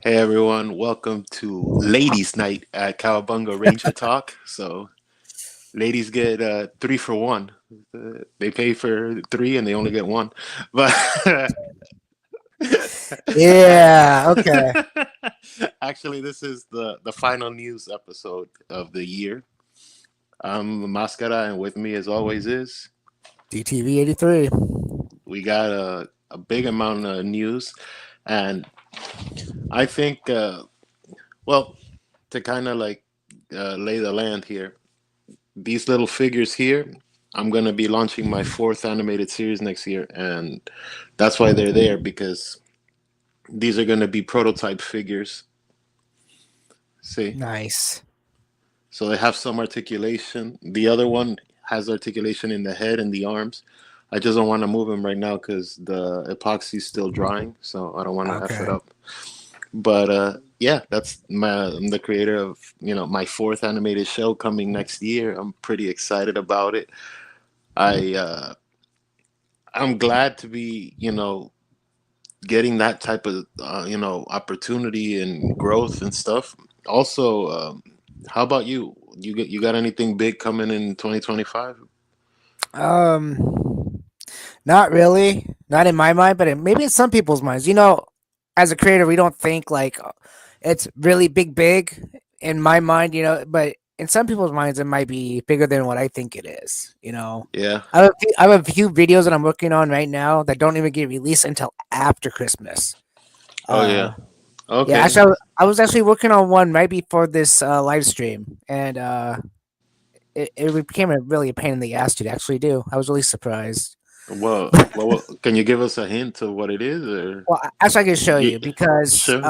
Hey everyone, welcome to Ladies Night at Cowabunga Ranger Talk. So ladies get three for one. They pay for three and they only get one. But Yeah. Okay. actually, this is the final news episode of the year. I'm Mascara, and with me, as always, is DTV 83. we got a big amount of news, and I think, well, to kind of like lay the land here. These little figures here, I'm gonna be launching my fourth animated series next year, and that's why they're there because these are gonna be prototype figures. See, Nice. so they have some articulation. The other one has articulation in the head and the arms. I just don't want to move them right now because the epoxy's still drying, so I don't want to f it Okay. up. But yeah, I'm the creator of my fourth animated show coming next year. I'm pretty excited about it. I I'm glad to be, getting that type of, opportunity and growth and stuff. Also, how about you? You got anything big coming in 2025? Um, Not really. Not in my mind, but maybe in some people's minds. As a creator, we don't think like it's really big. In my mind, but in some people's minds, it might be bigger than what I think it is. Yeah. I have a few videos that I'm working on right now that don't even get released until after Christmas. Oh yeah. Uh, yeah, Okay. actually, I was actually working on one right before this live stream, and it became really a pain in the ass to actually do. I was really surprised. Can you give us a hint of what it is, or Well, actually, I can show yeah, you because sure.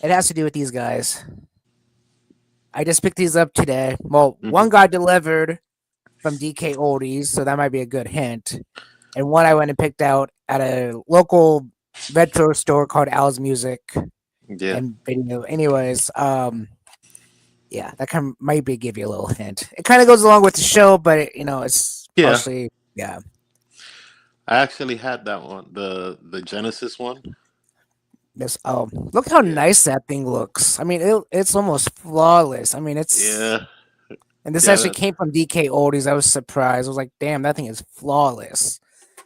it has to do with these guys. I just picked these up today. Well, one Hmm. got delivered from DK Oldies, so that might be a good hint. And one I went and picked out at a local retro store called Al's Music Yeah. and Video. Anyways, yeah, that kind of might be give you a little hint. It kind of goes along with the show, but it's Yeah. partially yeah. I actually had that one, the Genesis one. This look how Yeah. nice that thing looks. I mean, it's almost flawless. I mean, Yeah. and this Yeah. actually came from DK Oldies. I was surprised. I was like, damn, that thing is flawless.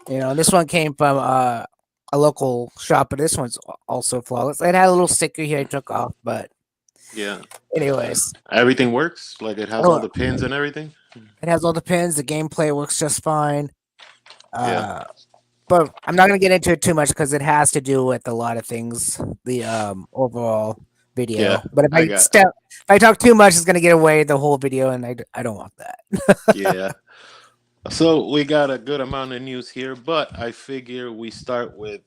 And this one came from a local shop, but this one's also flawless. It had a little sticker here I took off, but Yeah. anyways, Everything works. Like it has all oh, the pins and everything. it has all the pins. The gameplay works just fine. Yeah. Uh, but I'm not gonna get into it too much because it has to do with a lot of things. The overall Yeah. video, but I got. if I talk too much, it's gonna get away the whole video, and I don't want that. Yeah. So we got a good amount of news here, but I figure we start with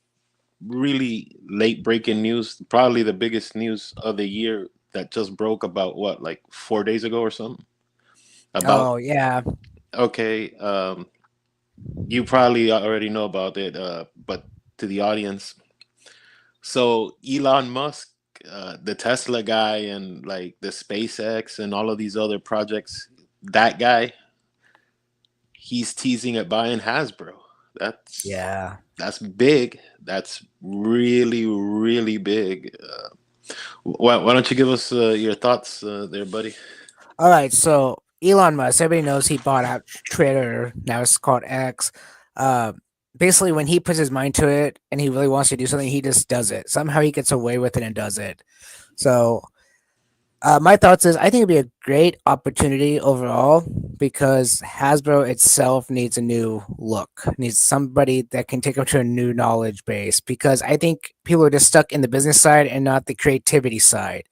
really late breaking news. Probably the biggest news of the year that just broke about what, like 4 days ago or something. About Oh yeah. okay. You probably already know about it, but to the audience, so Elon Musk, the Tesla guy, and like the SpaceX and all of these other projects, that guy, he's teasing at buying Hasbro. That's Yeah. that's big. That's really really big. Why don't you give us your thoughts there, buddy? All right. So Elon Musk, everybody knows he bought out Twitter. Now it's called X. Uh, Basically, when he puts his mind to it and he really wants to do something, he just does it. Somehow he gets away with it and does it. So my thoughts is I think it'd be a great opportunity overall because Hasbro itself needs a new look, needs somebody that can take them to a new knowledge base because I think people are just stuck in the business side and not the creativity side.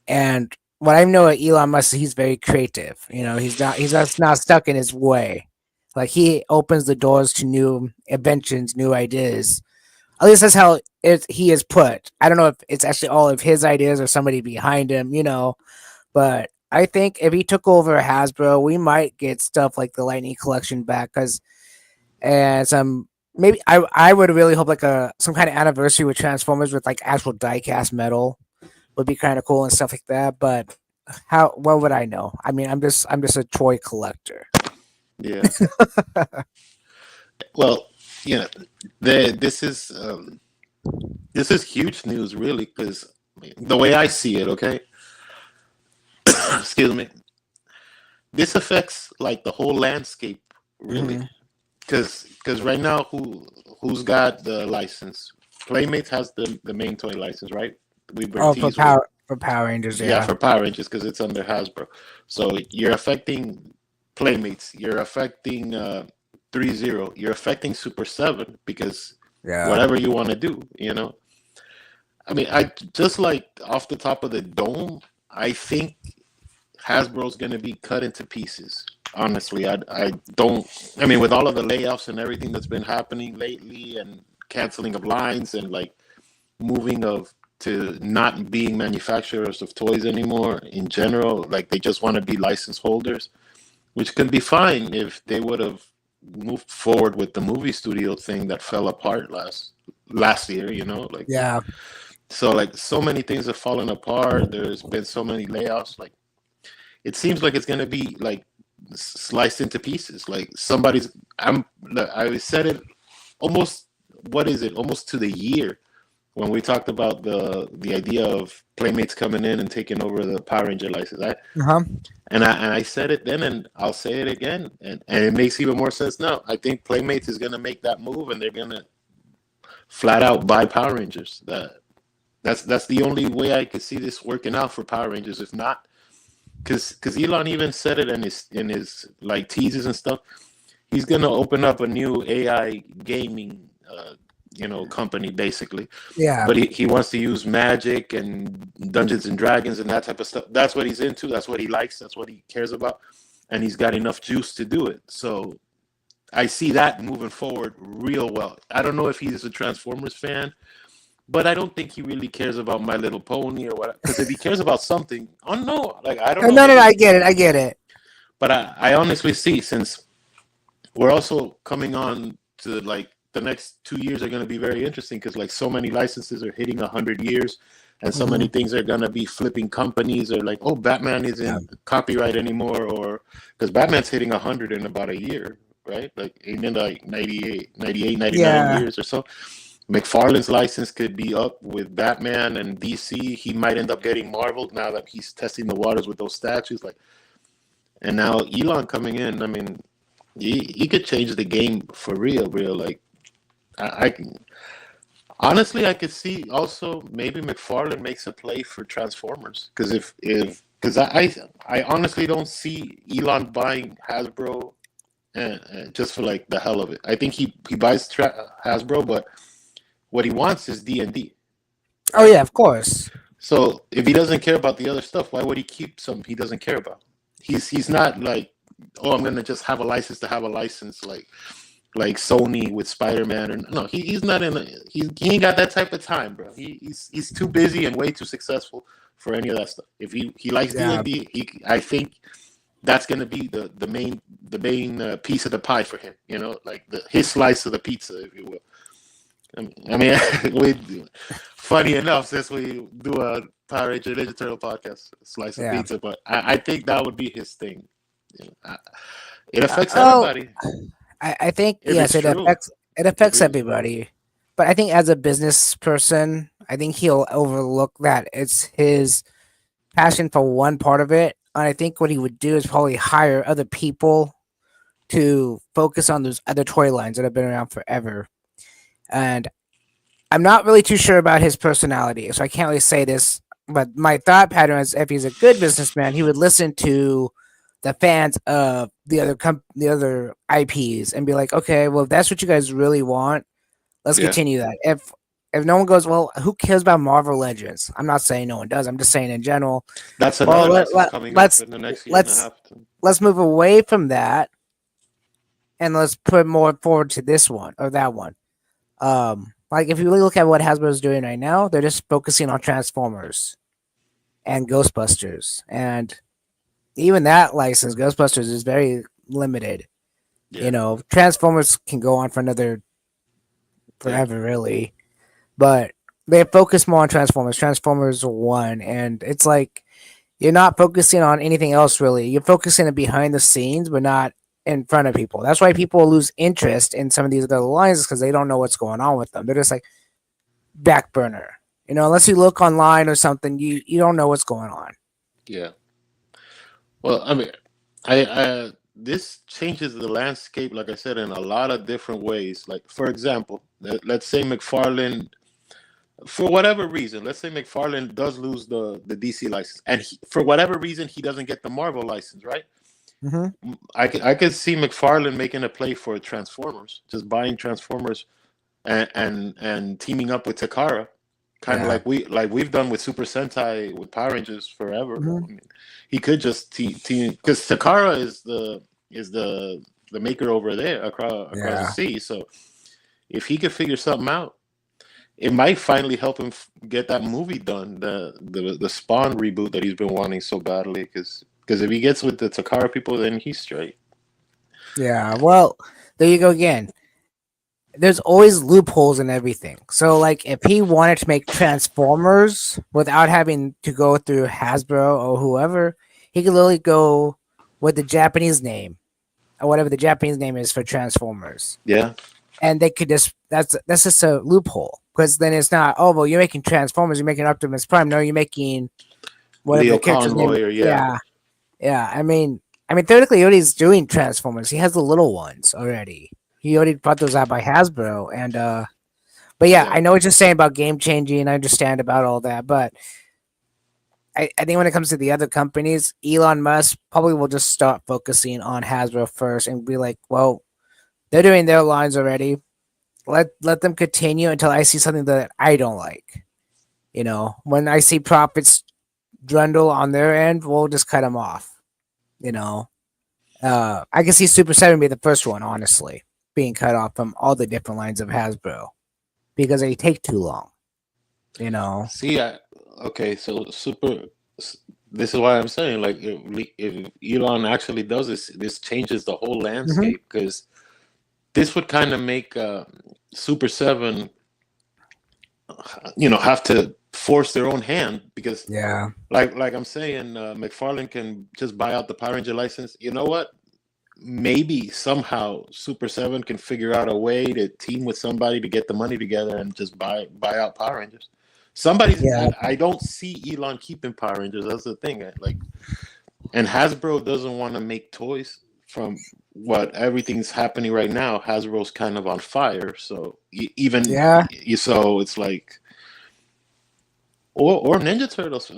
And what I know of Elon Musk, he's very creative. He's just not stuck in his way. Like he opens the doors to new inventions, new ideas. At least that's how he is put. I don't know if it's actually all of his ideas or somebody behind him. But I think if he took over Hasbro, we might get stuff like the Lightning Collection back. Because and some maybe I would really hope like a some kind of anniversary with Transformers with like actual diecast metal would be kind of cool and stuff like that. But how? What would I know? I mean, I'm just a toy collector. Yeah. Well, you know, the, this is this is huge news, really, because the way I see it, okay, excuse me, this affects like the whole landscape, really, Hmm. because right now, who's got the license? Playmates has the main toy license, right? We've been Oh, for teased with, Power Rangers, yeah, yeah, for Power Rangers because it's under Hasbro. So you're affecting Playmates. You're affecting 3-0. You're affecting Super 7 because yeah, whatever you want to do, you know. I mean, I just like off the top of the dome, I think Hasbro's going to be cut into pieces. Honestly, I don't. I mean, with all of the layoffs and everything that's been happening lately, and canceling of lines, and like moving of to not being manufacturers of toys anymore in general, like they just want to be license holders, which could be fine if they would have moved forward with the movie studio thing that fell apart last year. You know, like yeah. so like so many things have fallen apart. There's been so many layoffs. Like it seems like it's gonna be like sliced into pieces. Like somebody's. I said it almost. What is it? Almost to the year when we talked about the idea of Playmates coming in and taking over the Power Ranger license. Uh-huh. I said it then, and I'll say it again, and it makes even more sense now. I think Playmates is gonna make that move, and they're gonna flat out buy Power Rangers. That's the only way I could see this working out for Power Rangers. If not, because Elon even said it in his like teases and stuff. He's gonna open up a new AI gaming company basically, Yeah, but he wants to use magic and Dungeons and Dragons and that type of stuff. That's what he's into. That's what he likes. That's what he cares about, and he's got enough juice to do it. So I see that moving forward real well. I don't know if he's a Transformers fan, but I don't think he really cares about My Little Pony or what. Because if he cares about something, oh no, like I don't know, no, no, no. maybe. I get it. I get it. But I honestly see, since we're also coming on to like the next 2 years are going to be very interesting because like so many licenses are hitting 100 years, and so many Hmm. things are going to be flipping companies, or like, oh, Batman Yeah, isn't copyright anymore, or because Batman's hitting 100 in about a year, right? Like in like 98, 99 yeah, years or so. McFarlane's license could be up with Batman and DC. He might end up getting Marvel now that he's testing the waters with those statues. Like, and now Elon coming in. I mean, he could change the game for real, real. Like, I can honestly, I could see also maybe McFarlane makes a play for Transformers because if because I honestly don't see Elon buying Hasbro just for like the hell of it. I think he buys Hasbro, but what he wants is D&D, oh right? yeah, of course. So if he doesn't care about the other stuff, why would he keep some he doesn't care about? He's not like, oh, I'm gonna just have a license to have a license, like Sony with Spider-Man. Or no, he's not in. He ain't got that type of time, bro. He's too busy and way too successful for any of that stuff. If he likes D Yeah, and D, I think that's gonna be the main piece of the pie for him. You know, like his slice of the pizza, if you will. I mean, funny enough, since we do a Power Ranger Ninja Turtle podcast, slice of yeah. pizza, but I think that would be his thing. You know, it affects Oh, everybody I think if yes, it's true. it If affects it, everybody. But I think as a business person, I think he'll overlook that it's his passion for one part of it. And I think what he would do is probably hire other people to focus on those other toy lines that have been around forever. And I'm not really too sure about his personality, so I can't really say this. But my thought pattern is, if he's a good businessman, he would listen to the fans of the other IPs and be like, okay, well, if that's what you guys really want, let's yeah, continue that. If no one goes, well, who cares about Marvel Legends? I'm not saying no one does. I'm just saying in general. that's Well, another license coming up in the next year and a let's half. let's move away from that and let's put more forward to this one or that one. Like if you really look at what Hasbro's doing right now, they're just focusing on Transformers and Ghostbusters, and even that license, Ghostbusters, is very limited. Yeah, Transformers can go on for another yeah, forever, really, but they focus more on Transformers. Transformers One, and it's like you're not focusing on anything else really. You're focusing on behind the scenes, but not in front of people. That's why people lose interest in some of these other lines because they don't know what's going on with them. They're just like, back burner. Unless you look online or something, you don't know what's going on. Yeah. Well, I mean, I this changes the landscape, like I said, in a lot of different ways. Like, for example, let's say McFarlane, for whatever reason, let's say McFarlane does lose the DC license, and for whatever reason he doesn't get the Marvel license, right? Hmm. I could see McFarlane making a play for Transformers, just buying Transformers and teaming up with Takara, kind of Yeah. like we've done with Super Sentai with Power Rangers forever. Hmm. I mean, he could just team because Takara is the maker over there across the Yeah. sea. So if he could figure something out, it might finally help him get that movie done, the Spawn reboot that he's been wanting so badly. Because if he gets with the Takara people, then he's straight. Yeah. Well, there you go again. There's always loopholes in everything. So, like, if he wanted to make Transformers without having to go through Hasbro or whoever, he could literally go with the Japanese name or whatever the Japanese name is for Transformers, Yeah, and they could just that's just a loophole because then it's not, oh well, you're making Transformers, you're making Optimus Prime. No, you're making whatever Leo the character's name. Convoy, or yeah, Yeah, yeah. I mean, theoretically, Yoda's doing Transformers. He has the little ones already. He already brought those out by Hasbro, and but yeah, yeah. I know what you're saying about game changing. I understand about all that, but I think when it comes to the other companies, Elon Musk probably will just start focusing on Hasbro first and be like, well, they're doing their lines already. Let them continue until I see something that I don't like. When I see profits dwindle on their end, we'll just cut them off. You know, I can see Super Seven be the first one, honestly, being cut off from all the different lines of Hasbro because they take too long. You know. See, okay, so super. This is why I'm saying, like, if Elon actually does this changes the whole Hmm. landscape because this would kind of make Super Seven, have to force their own hand because, Yeah. like I'm saying, McFarlane can just buy out the Power Ranger license. You know what? Maybe somehow Super Seven can figure out a way to team with somebody to get the money together and just buy out Power Rangers. Somebody's. Yeah. I don't see Elon keeping Power Rangers. That's the thing. Like, and Hasbro doesn't want to make toys from what everything's happening right now. Hasbro's kind of on fire. So even Yeah. so, it's like or Ninja Turtles,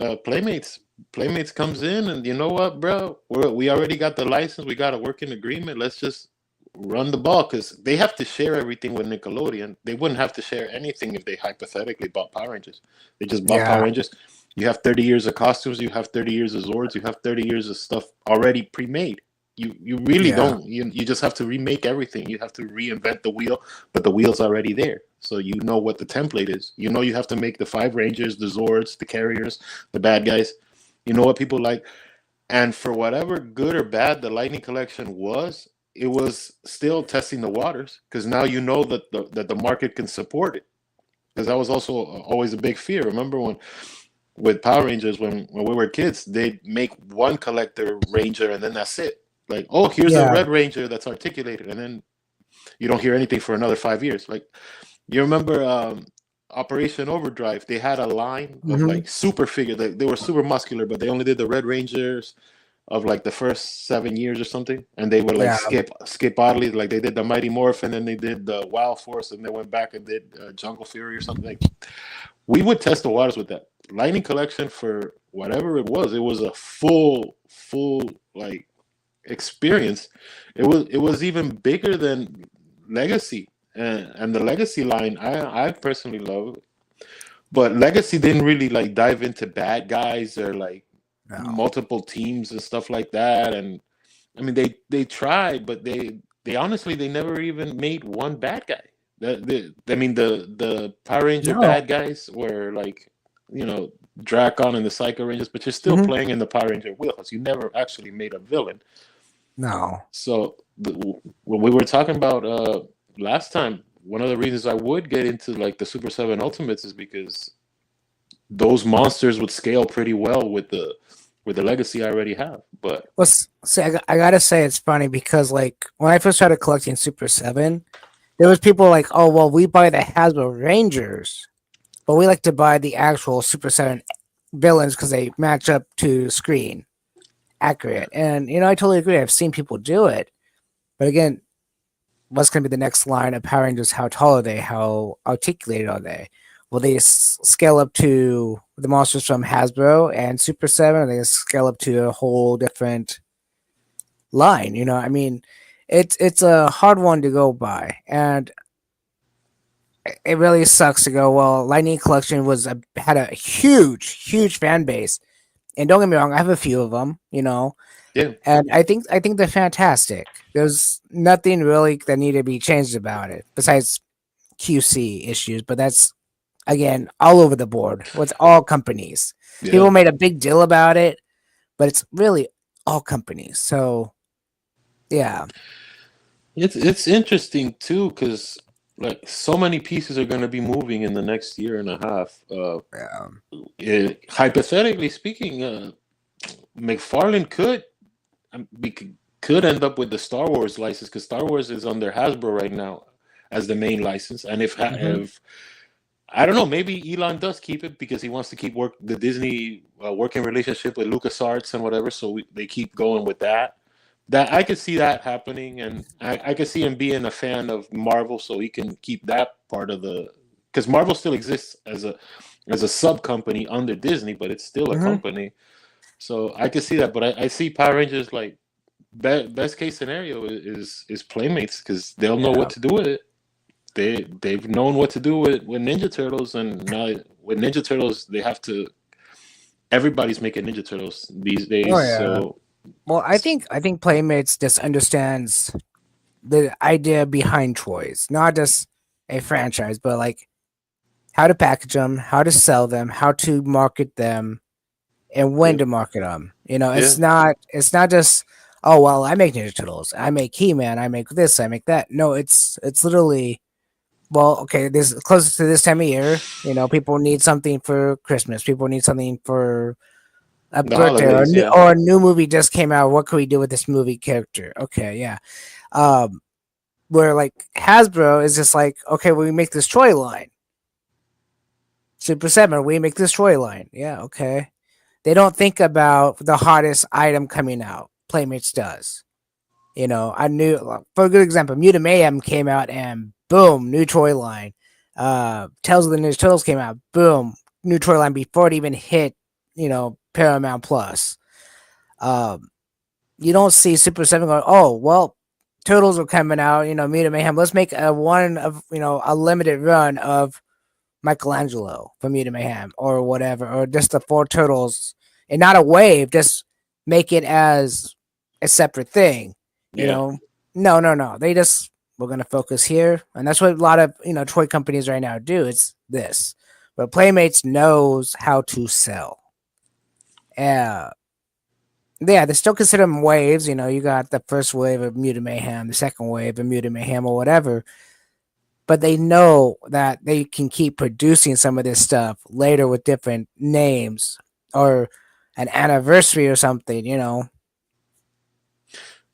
Playmates comes in, and you know what, bro? We already got the license. We got a working agreement. Let's just run the ball because they have to share everything with Nickelodeon. They wouldn't have to share anything if they hypothetically bought Power Rangers. They just bought Power Yeah. Rangers. You have 30 years of costumes. You have 30 years of Zords. You have 30 years of stuff already pre-made. You really Yeah. don't. You just have to remake everything. You have to reinvent the wheel, but the wheel's already there. So you know what the template is. You know you have to make the five Rangers, the Zords, the carriers, the bad guys. You know what people like. And for whatever good or bad the Lightning Collection was, it was still testing the waters because now you know that the market can support it. Because that was also always a big fear. Remember when with Power Rangers when we were kids, they'd make one collector ranger and then that's it. Like, oh, here's a Yeah. red ranger that's articulated, and then you don't hear anything for another 5 years. Like, you remember Operation Overdrive? They had a line of Hmm. like super figure. They were super muscular, but they only did the Red Rangers of like the first 7 years or something, and they would like Yeah. skip oddly. Like they did the Mighty Morph, and then they did the Wild Force, and they went back and did Jungle Fury or something. Like, we would test the waters with that Lightning Collection for whatever it was. It was a full like experience. It was even bigger than Legacy, and the Legacy line. I personally love it, but Legacy didn't really like dive into bad guys or like No. multiple teams and stuff like that. And I mean, they tried, but they honestly they never even made one bad guy. I mean, the Power Ranger No. bad guys were like, you know, Dracon and the Psycho Rangers, but you're still Hmm. playing in the Power Ranger wheelhouse. You never actually made a villain. No. So when we were talking about last time, one of the reasons I would get into like the Super Seven Ultimates is because those monsters would scale pretty well with the legacy I already have. But Well, see, I gotta say it's funny because like when I first started collecting Super Seven, there was people like, oh well, we buy the Hasbro Rangers, but we like to buy the actual Super 7 villains because they match up to screen accurate. And I totally agree. I've seen people do it, but again, what's going to be the next line of Power Rangers? How tall are they? How articulated are they? Will they scale up to the monsters from Hasbro and Super 7? Or they scale up to a whole different line? I mean, it's a hard one to go by, and it really sucks to go. Well, Lightning Collection had a huge fan base, and don't get me wrong, I have a few of them. Yeah, And I think they're fantastic. There's nothing really that needed to be changed about it besides QC issues, but that's again all over the board with all companies. yeah. People made a big deal about it, but it's really all companies. So yeah, It's interesting too because like so many pieces are going to be moving in the next year and a half. um, Hypothetically speaking, McFarlane could end up with the Star Wars license because Star Wars is under Hasbro right now as the main license. And mhm, if I don't know, maybe Elon does keep it because he wants to keep the Disney working relationship with LucasArts and whatever. So they keep going with that. That I could see that happening, and I could see him being a fan of Marvel, so he can keep that part of the because Marvel still exists as a sub company under Disney, but it's still a mhm, company. So I could see that, but I see Power Rangers like best case scenario is Playmates because they'll know what yeah. to do with it. They've known what to do with Ninja Turtles, and now with Ninja Turtles they have to. Everybody's making Ninja Turtles these Oh days, yeah. so Well, I think Playmates just understands the idea behind toys, not just a franchise, but like how to package them, how to sell them, how to market them, and when yeah, to market them. yeah, It's not just, oh well, I make Ninja Turtles, I make He Man, I make this, I make that. No, it's literally, well, okay, this close to this time of year. People need something for Christmas. People need something for a the birthday, or holidays, yeah, or a new movie just came out. What can we do with this movie character? Okay, yeah. Um, where like Hasbro is just like, okay, well, we make this toy line. Super 7, we make this toy line. Yeah, okay. They don't think about the hottest item coming out. Playmates does. I knew, for a good example, Mutant Mayhem came out and boom, new toy line. Tales of the Ninja Turtles came out, boom, new toy line before it even hit, Paramount Plus. Um, you don't see Super 7 going, oh, well, Turtles are coming out, Mutant Mayhem. Let's make a limited run of Michelangelo from Mutant Mayhem or whatever, or just the four turtles and not a wave, just make it as a separate thing, you yeah, know. No, no, no. We're gonna focus here. And that's what a lot of toy companies right now do. It's this. But Playmates knows how to sell. Uh yeah, they still consider them waves. You got the first wave of Mutant Mayhem, the second wave of Mutant Mayhem, or whatever, but they know that they can keep producing some of this stuff later with different names or an anniversary or something.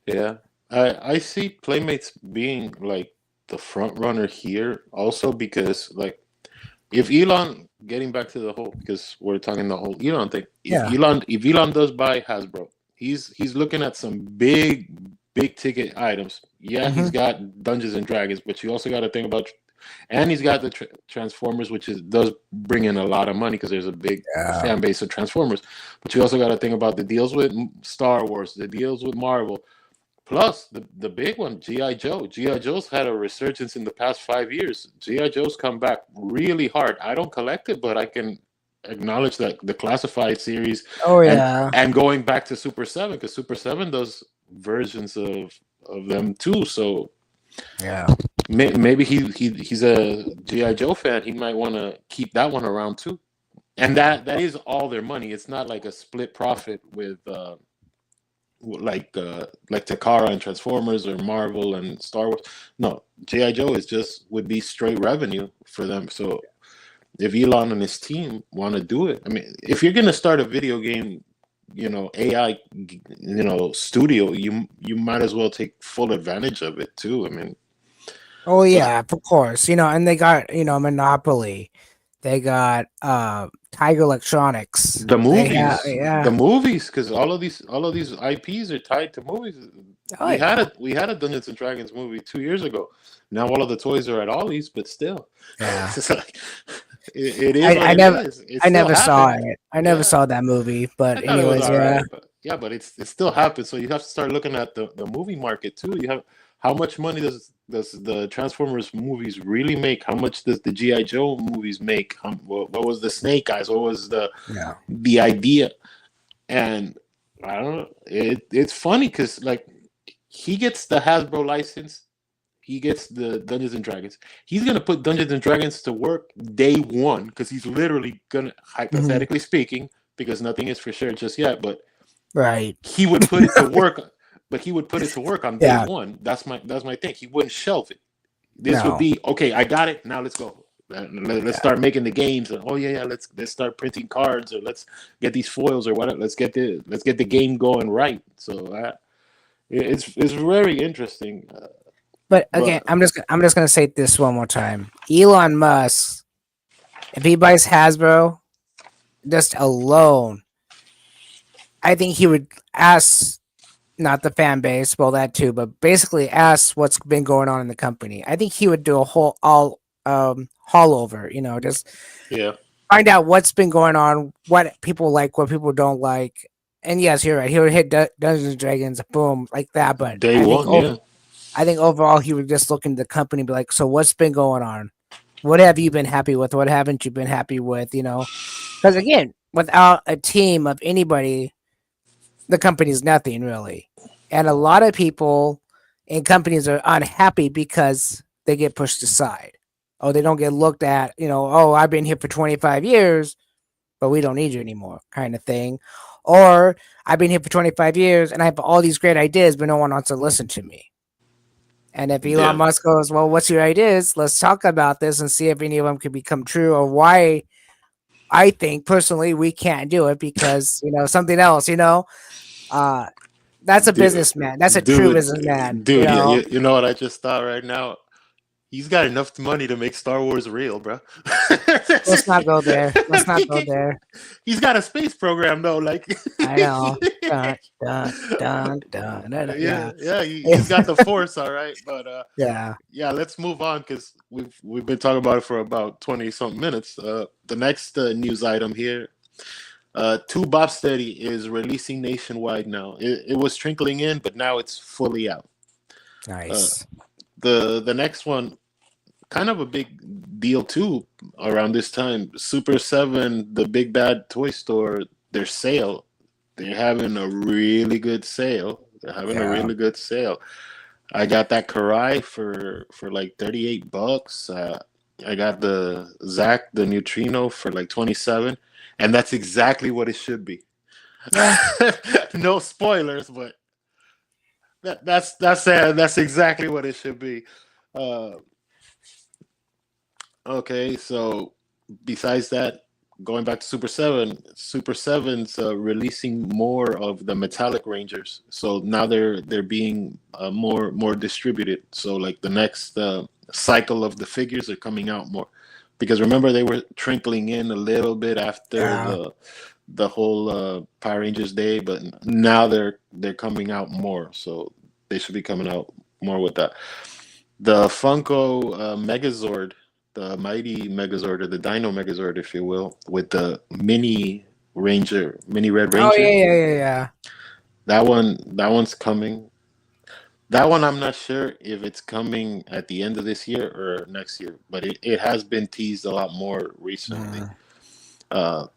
yeah. I see Playmates being like the front runner here also because like if Elon getting back to the whole because we're talking the whole Elon thing. Yeah. If Elon does buy Hasbro, he's looking at some big ticket items. Yeah, he's Hmm. got Dungeons and Dragons, but you also got to think about and he's got the Transformers, which does bring in a lot of money because there's a big Yeah. fan base of Transformers. But you also got to think about the deals with Star Wars, the deals with Marvel, plus the big one, GI Joe. GI Joe's had a resurgence in the past 5 years. GI Joe's come back really hard. I don't collect it, but I can acknowledge that the classified series Oh and yeah. going back to Super 7 because Super 7 does versions of them too. So Yeah. maybe he's a GI Joe fan. He might want to keep that one around too. And that is all their money. It's not like a split profit with like Takara and Transformers or Marvel and Star Wars. No, GI Joe is just would be straight revenue for them. So if Elon and his team want to do it, I mean, if you're gonna start a video game, AI, studio, you might as well take full advantage of it too. I mean, Oh so yeah, of course. And they got, Monopoly. They got Tiger Electronics. The They have movies, yeah. because all of these IPs are tied to movies. Oh yeah. We had a Dungeons and Dragons movie 2 years ago. Now all of the toys are at Ollie's, but still, Yeah. it's like it is what I it never is. It I still never saw happened. it. I never Yeah, saw that movie. I But thought it was anyways, all yeah. right, but yeah, but it still happens. So you have to start looking at the movie market too. You have how much money does the Transformers movies really make? How much does the GI Joe movies make? What was the Snake Eyes? What was Yeah. the idea? And I don't know. It's funny because like he gets the Hasbro license, he gets the Dungeons and Dragons. He's gonna put Dungeons and Dragons to work day one because he's literally gonna, Hmm. hypothetically speaking, because nothing is for sure just yet, but Right. he would put it to work. But he would put it to work on day Yeah. one. That's my thing. He wouldn't shelve it. This would No. be okay. I got it. Now let's go. Let's Yeah. start making the games. Oh yeah, yeah. Let's start printing cards, or let's get these foils or whatever. Let's get the game going right. So it's very interesting. But again, But I'm just gonna say this one more time. Elon Musk, if he buys Hasbro, just alone, I think he would ask not the fan base, well that too, but basically ask what's been going on in the company. I think he would do a whole all haul over, just yeah, find out what's been going on, what people like, what people don't like. And yes, you're right. He would hit Dungeons and Dragons, boom, like that. But day one. Yeah, I think overall he would just look into the company, and be like, so what's been going on? What have you been happy with? What haven't you been happy with? Because again, without a team of anybody, the company's nothing really. And a lot of people in companies are unhappy because they get pushed aside. Oh, they don't get looked at, oh, I've been here for 25 years, but we don't need you anymore, kind of thing. Or I've been here for 25 years and I have all these great ideas, but no one wants to listen to me. And if Elon yeah. Musk goes, well, what's your ideas? Let's talk about this and see if any of them could become true, or why I think personally we can't do it because, something else, uh, that's a Dude, businessman. That's a true businessman, dude. Yeah, you know what I just thought right now. He's got enough money to make Star Wars real, bro. Let's not go there. Let's not go there. He's got a space program though. Like, I know. Dun, dun, dun, dun, dun, dun. yeah, Yeah. yeah. He's got the force, all right. But Yeah. yeah, let's move on because we've been talking about it for about 20 something minutes. The next news item here. Two Bobsteady is releasing nationwide now. It was trickling in, but now it's fully out. Uh, Nice. the next one, kind of a big deal too. Around this time, Super Seven, the big bad toy store, their sale. They're having a really good sale. They're having a Yeah. really good sale. I got that Karai for like $38. I got the Zach the Neutrino for like 27, and that's exactly what it should be. Yeah. No spoilers, but that's exactly what it should be. Uh, okay, so besides that, going back to Super Seven, Super Seven's releasing more of the metallic Rangers. So now they're being more distributed. So like the next cycle of the figures are coming out more, because remember they were trickling in a little bit after Yeah. the whole Power Rangers day, but now they're coming out more. So they should be coming out more with that. The Funko Megazord, the mighty Megazord, or the Dino Megazord, if you will, with the mini Ranger, mini Red Oh yeah, Ranger. yeah, yeah, yeah. That one's coming. That one I'm not sure if it's coming at the end of this year or next year, but it has been teased a lot more recently. Mm, Uh,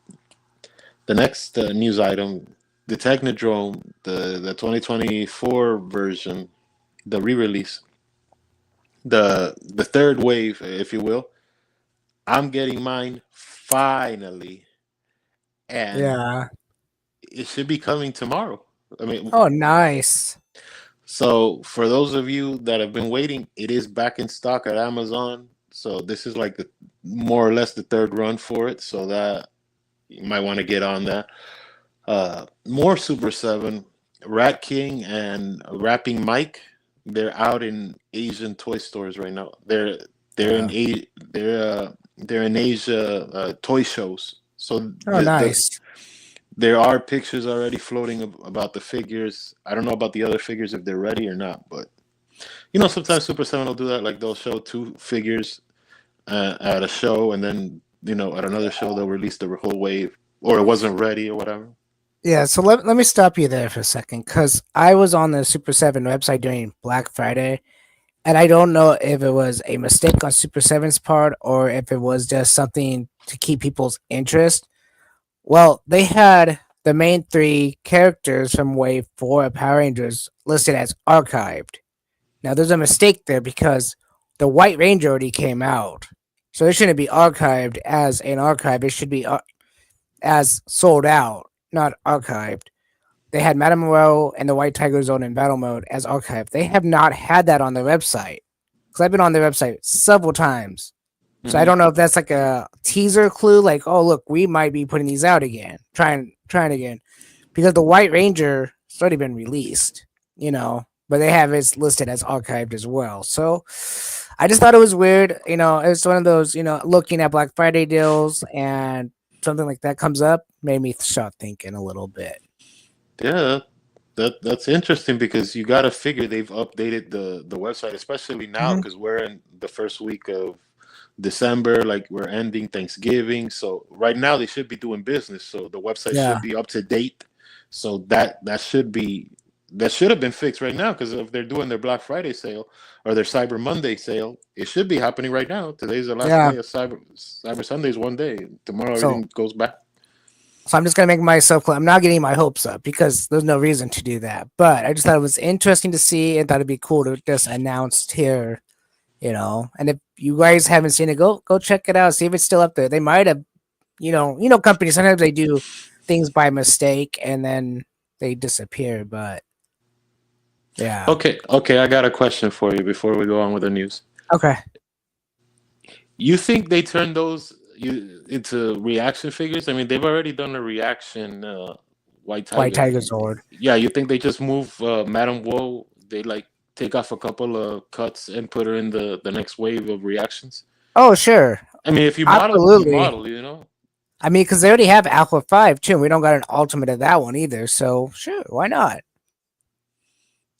the next news item, the Technodrome, the 2024 version, the re-release, the third wave, if you will. I'm getting mine finally, and yeah. it should be coming tomorrow. I mean, Oh, nice. so for those of you that have been waiting, it is back in stock at Amazon. So this is like the more or less the third run for it. So that you might want to get on that. More Super Seven, Rat King and Rapping Mike. They're out in Asian toy stores right now. They're in Yeah. a they're they're in Asia, toy shows. So Oh, nice. there are pictures already floating about the figures. I don't know about the other figures if they're ready or not, but sometimes Super Seven will do that. Like they'll show two figures at a show, and then at another show they'll release the whole wave, or it wasn't ready or whatever. Yeah, so let me stop you there for a second because I was on the Super 7 website during Black Friday, and I don't know if it was a mistake on Super Seven's part or if it was just something to keep people's interest. Well, they had the main three characters from Wave 4 of Power Rangers listed as archived. Now, there's a mistake there because the White Ranger already came out. So it shouldn't be archived as an archive. It should be as sold out, not archived. They had Madame Moreau and the White Tiger Zone in battle mode as archived. They have not had that on their website. Because I've been on their website several times. So I Hmm. don't know if that's like a teaser clue, like, oh look, we might be putting these out again. Trying again. Because the White Ranger it's already been released, but they have it listed as archived as well. So I just thought it was weird. It's one of those, looking at Black Friday deals and something like that comes up made me start thinking a little bit. Yeah, that's interesting because you got to figure they've updated the website, especially now Hmm. because we're in the first week of December, like we're ending Thanksgiving. So right now they should be doing business. So the website should Yeah. be up to date. So that should have been fixed right now because if they're doing their Black Friday sale or their Cyber Monday sale, it should be happening right now. Today's the last Yeah. day of Cyber Sunday is one day. Tomorrow So everything goes back. So I'm just gonna make myself clear. I'm not getting my hopes up because there's no reason to do that. But I just thought it was interesting to see and thought it'd be cool to just announce here, And if you guys haven't seen it, go check it out. See if it's still up there. They might have, companies sometimes they do things by mistake and then they disappear. But yeah, Okay, I got a question for you before we go on with the news. okay. You think they turn those into reaction figures? I mean, they've already done a reaction White White Tiger. Tiger Sword. Yeah, you think they just move Madame Woe? They like take off a couple of cuts and put her in the next wave of reactions. Oh sure, I mean, if you model, you absolutely. model. You know, I mean, because they already have Alpha 5 too. And we don't got an ultimate of that one either. So sure, why not?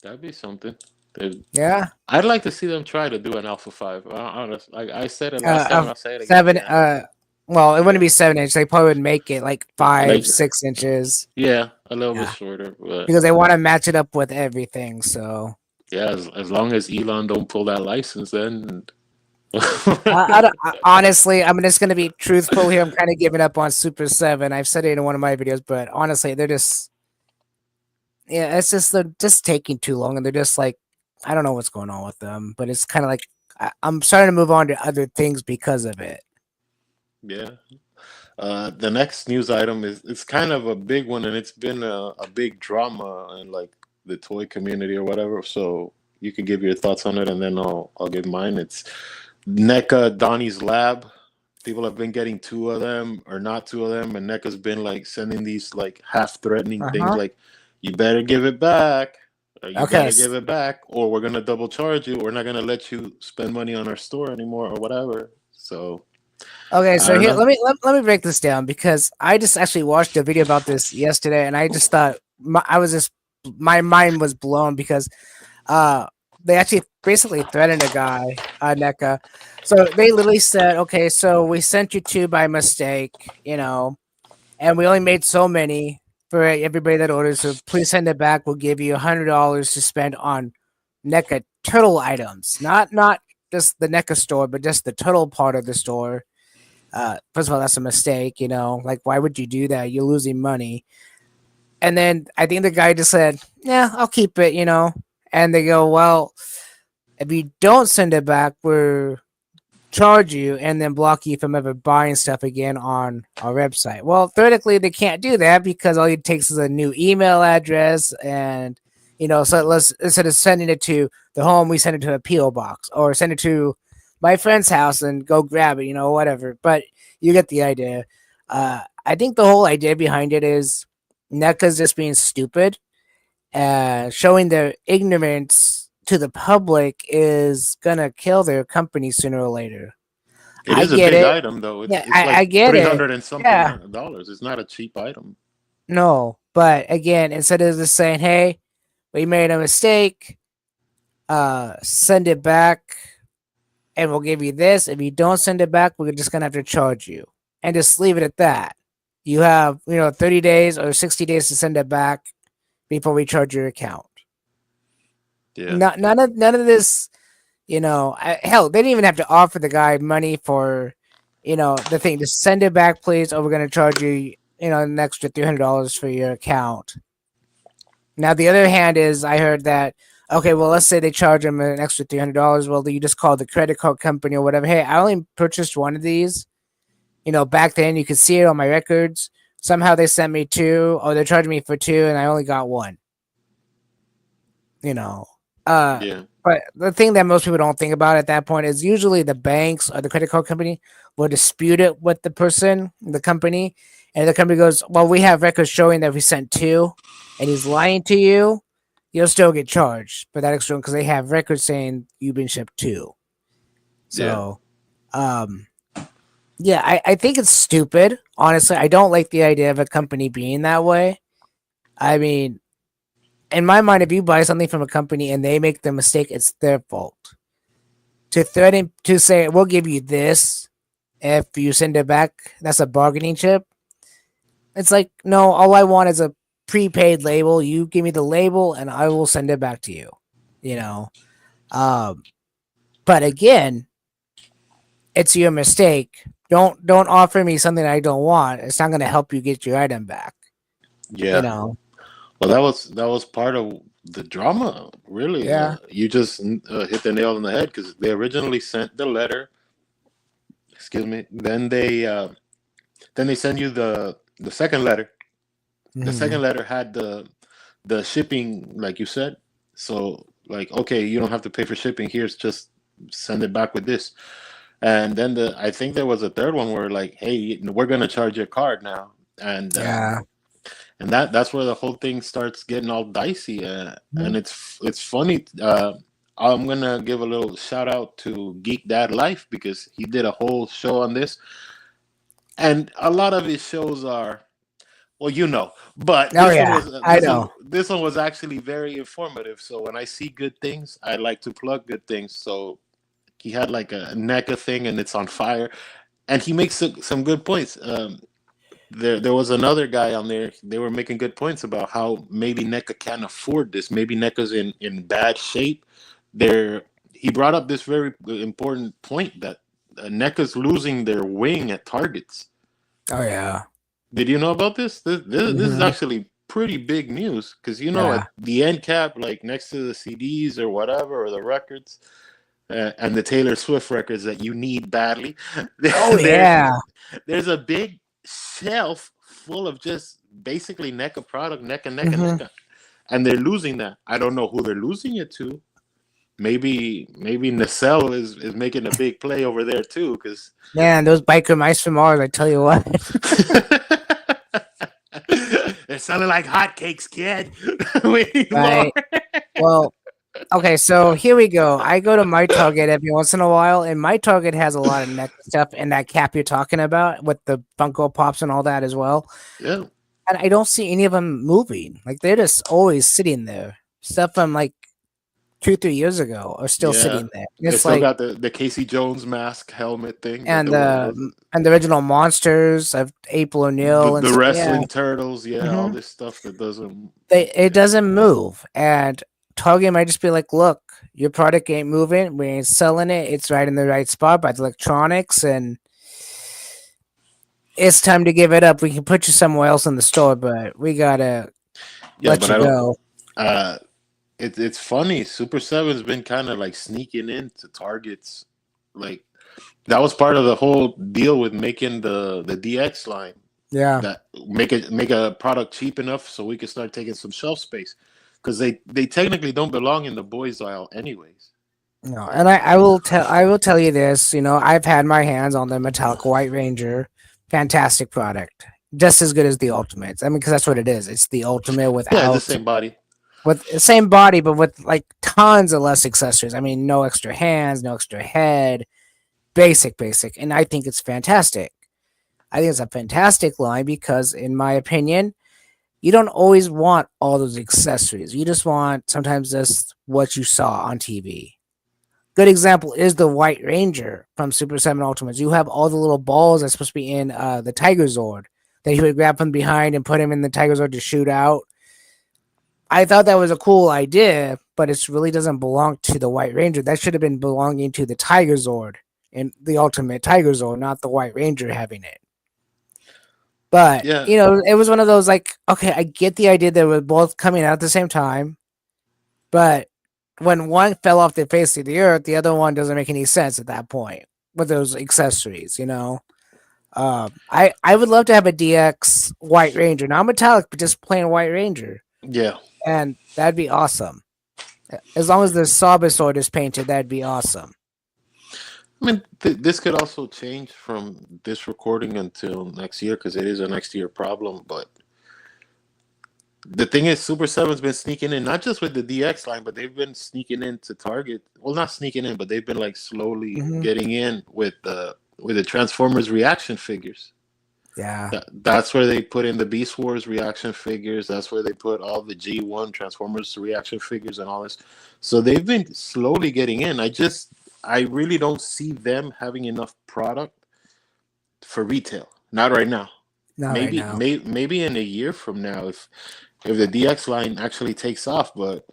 that'd be something. They- Yeah. I'd like to see them try to do an Alpha Five. Honest, like I said it last time, and Of I'll say it again. 7 Yeah, well, it wouldn't yeah, be 7 inch. They probably would make it like like 5, 6 inches. yeah, a little bit Yeah. shorter, but Because they want to match it up with everything. So yeah, as long as Elon don't pull that license, then honestly, I'm just gonna be truthful here. I'm kind of giving up on Super 7. I've said it in one of my videos, but honestly, they're just yeah, it's just they're just taking too long, and they're just like I don't know what's going on with them, but it's kind of like I'm starting to move on to other things because of it. yeah. The next news item is it's kind of a big one, and it's been a big drama in like the toy community or whatever. So you can give your thoughts on it, and then I'll give mine. It's NECA Donnie's Lab. People have been getting two of them or not two of them, and NECA's been like sending these like half threatening Uh things huh. like, "You better give it back." Or you Okay. better give it back, or we're gonna double charge you. We're not gonna let you spend money on our store anymore, or whatever. So Okay, I so don't here know. let me break this down because I just actually watched a video about this yesterday, and I just thought I was just my mind was blown because uh they actually basically threatened a guy, NECA. So they literally said, okay, so we sent you two by mistake, and we only made so many for everybody that orders. So please send it back. We'll give you $100 to spend on NECA turtle items, not just the NECA store, but just the turtle part of the store. First of all, that's a mistake. Like why would you do that? You're losing money. And then I think the guy just said, "Yeah, I'll keep it." And they go, "Well, if you don't send it back, we're charge you and then block you from ever buying stuff again on our website." Well, theoretically, they can't do that because all it takes is a new email address, and so let's instead of sending it to the home, we send it to a PO box or send it to my friend's house and go grab it, whatever. But you get the idea. I think the whole idea behind it is NECA's just being stupid, showing their ignorance to the public is gonna kill their company sooner or later. It I is a get big it. item though. Yeah, It's I like get three it. hundred and something Yeah, dollars. It's not a cheap item. no, but again, instead of just saying, "Hey, we made a mistake," send it back, and we'll give you this. If you don't send it back, we're just gonna have to charge you, and just leave it at that. You have 30 days or 60 days to send it back before we charge your account. Yeah, Not none of this. Hell, they didn't even have to offer the guy money for, the thing. Just send it back, please, or we're gonna charge you, an extra $300 for your account. Now, the other hand is, I heard that, okay, well, let's say they charge him an extra $300. Well, you just call the credit card company or whatever. Hey, I only purchased one of these. Back then you could see it on my records. Somehow they sent me two, or they're charging me for two, and I only got one. You know, uh, yeah, but the thing that most people don't think about at that point is usually the banks or the credit card company will dispute it with the company, and the company goes, "Well, we have records showing that we sent two, and he's lying to you. You'll still get charged for that extra one because they have records saying you've been shipped two." yeah, So, um, yeah, I think it's stupid. Honestly, I don't like the idea of a company being that way. I mean, in my mind, if you buy something from a company and they make the mistake, it's their fault. To threaten to say we'll give you this if you send it back, that's a bargaining chip. It's like, no, all I want is a prepaid label. You give me the label and I will send it back to you. You know. Um, but again, it's your mistake. Don't offer me something I don't want. It's not going to help you get your item back. You yeah. know. Well, that was part of the drama. Really, Yeah. you just hit the nail on the head because they originally sent the letter. Excuse me. Then they send you the second letter. The second Hmm. letter had the shipping, like you said. So like, okay, you don't have to pay for shipping. Here's just send it back with this. And then I think there was a third one where like, hey, we're gonna charge your card now, Yeah. and that's where the whole thing starts getting all dicey. And Mhm. it's funny. I'm gonna give a little shout out to Geek Dad Life because he did a whole show on this, and a lot of his shows are well, but Oh yeah, I know. this one was actually very informative. So when I see good things, I like to plug good things. So he had like a NECA thing, and it's on fire, and he makes some good points. There was another guy on there. They were making good points about how maybe NECA can't afford this. Maybe NECA's in bad shape. There, he brought up this very important point that NECA's losing their wing at Targets. Oh yeah. Did you know about this? This is Hmm. actually pretty big news because Yeah. at the end cap, like next to the CDs or whatever or the records, and the Taylor Swift records that you need badly, Oh there yeah. there's a big shelf full of just basically NECA product, Hmm. NECA, and they're losing that. I don't know who they're losing it to. Maybe Nacelle is making a big play over there too, because Man, those biker mice from Mars, I tell you what. they're selling like hotcakes, kid. We need more. Right. Well, okay, so here we go. I go to my Target every once in a while, and my Target has a lot of neck stuff and that cap you're talking about with the Funko Pops and all that as well. Yeah, And I don't see any of them moving. Like they're just always sitting there. Stuff from like 2, 3 years ago are still yeah. sitting there. And They it's still like, got the Casey Jones mask helmet thing. and the original monsters of April O'Neil and The stuff. Yeah. wrestling turtles. Yeah, all Hmm. this stuff that doesn't. It Yeah, doesn't move, and Target might just be like, "Look, your product ain't moving. We ain't selling it. It's right in the right spot by the electronics, and it's time to give it up. We can put you somewhere else in the store, but we gotta yeah, let but you I don't. go." Uh, it's funny. Super Seven's been kind of like sneaking into Targets. Like that was part of the whole deal with making the DX line. Yeah, That make a product cheap enough so we can start taking some shelf space because they technically don't belong in the boys aisle anyways. no, and I will tell you this. I've had my hands on the metallic White Ranger, fantastic product, just as good as the Ultimates. I mean, because that's what it is. It's the Ultimate Yeah, it's the without same body. with the same body, but with like tons of less accessories. I mean, no extra hands, no extra head. basic, and I think it's fantastic. I think it's a fantastic line because, in my opinion, you don't always want all those accessories. You just want sometimes just what you saw on TV. Good example is the White Ranger from Super 7 Ultimates. You have all the little balls that's supposed to be in the Tiger Zord that he would grab from behind and put him in the Tiger Zord to shoot out. I thought that was a cool idea, but it really doesn't belong to the White Ranger. That should have been belonging to the Tiger Zord and the Ultimate Tiger Zord, not the White Ranger having it. But Yeah, it was one of those like, okay, I get the idea that we're both coming out at the same time, but when one fell off the face of the earth, the other one doesn't make any sense at that point with those accessories. I would love to have a DX White Ranger, not metallic, but just plain White Ranger, yeah. and that'd be awesome. As long as the Saber sword is painted, that'd be awesome. I mean, this could also change from this recording until next year because it is a next year problem. But the thing is, Super Seven's been sneaking in, not just with the DX line, but they've been sneaking into Target. Well, not sneaking in, but they've been like slowly Hmm. getting in with the Transformers reaction figures. Yeah, That's where they put in the Beast Wars reaction figures. That's where they put all the G1 Transformers reaction figures and all this. So they've been slowly getting in. I really don't see them having enough product for retail. Not right now. not right now. Maybe in a year from now, if the DX line actually takes off. But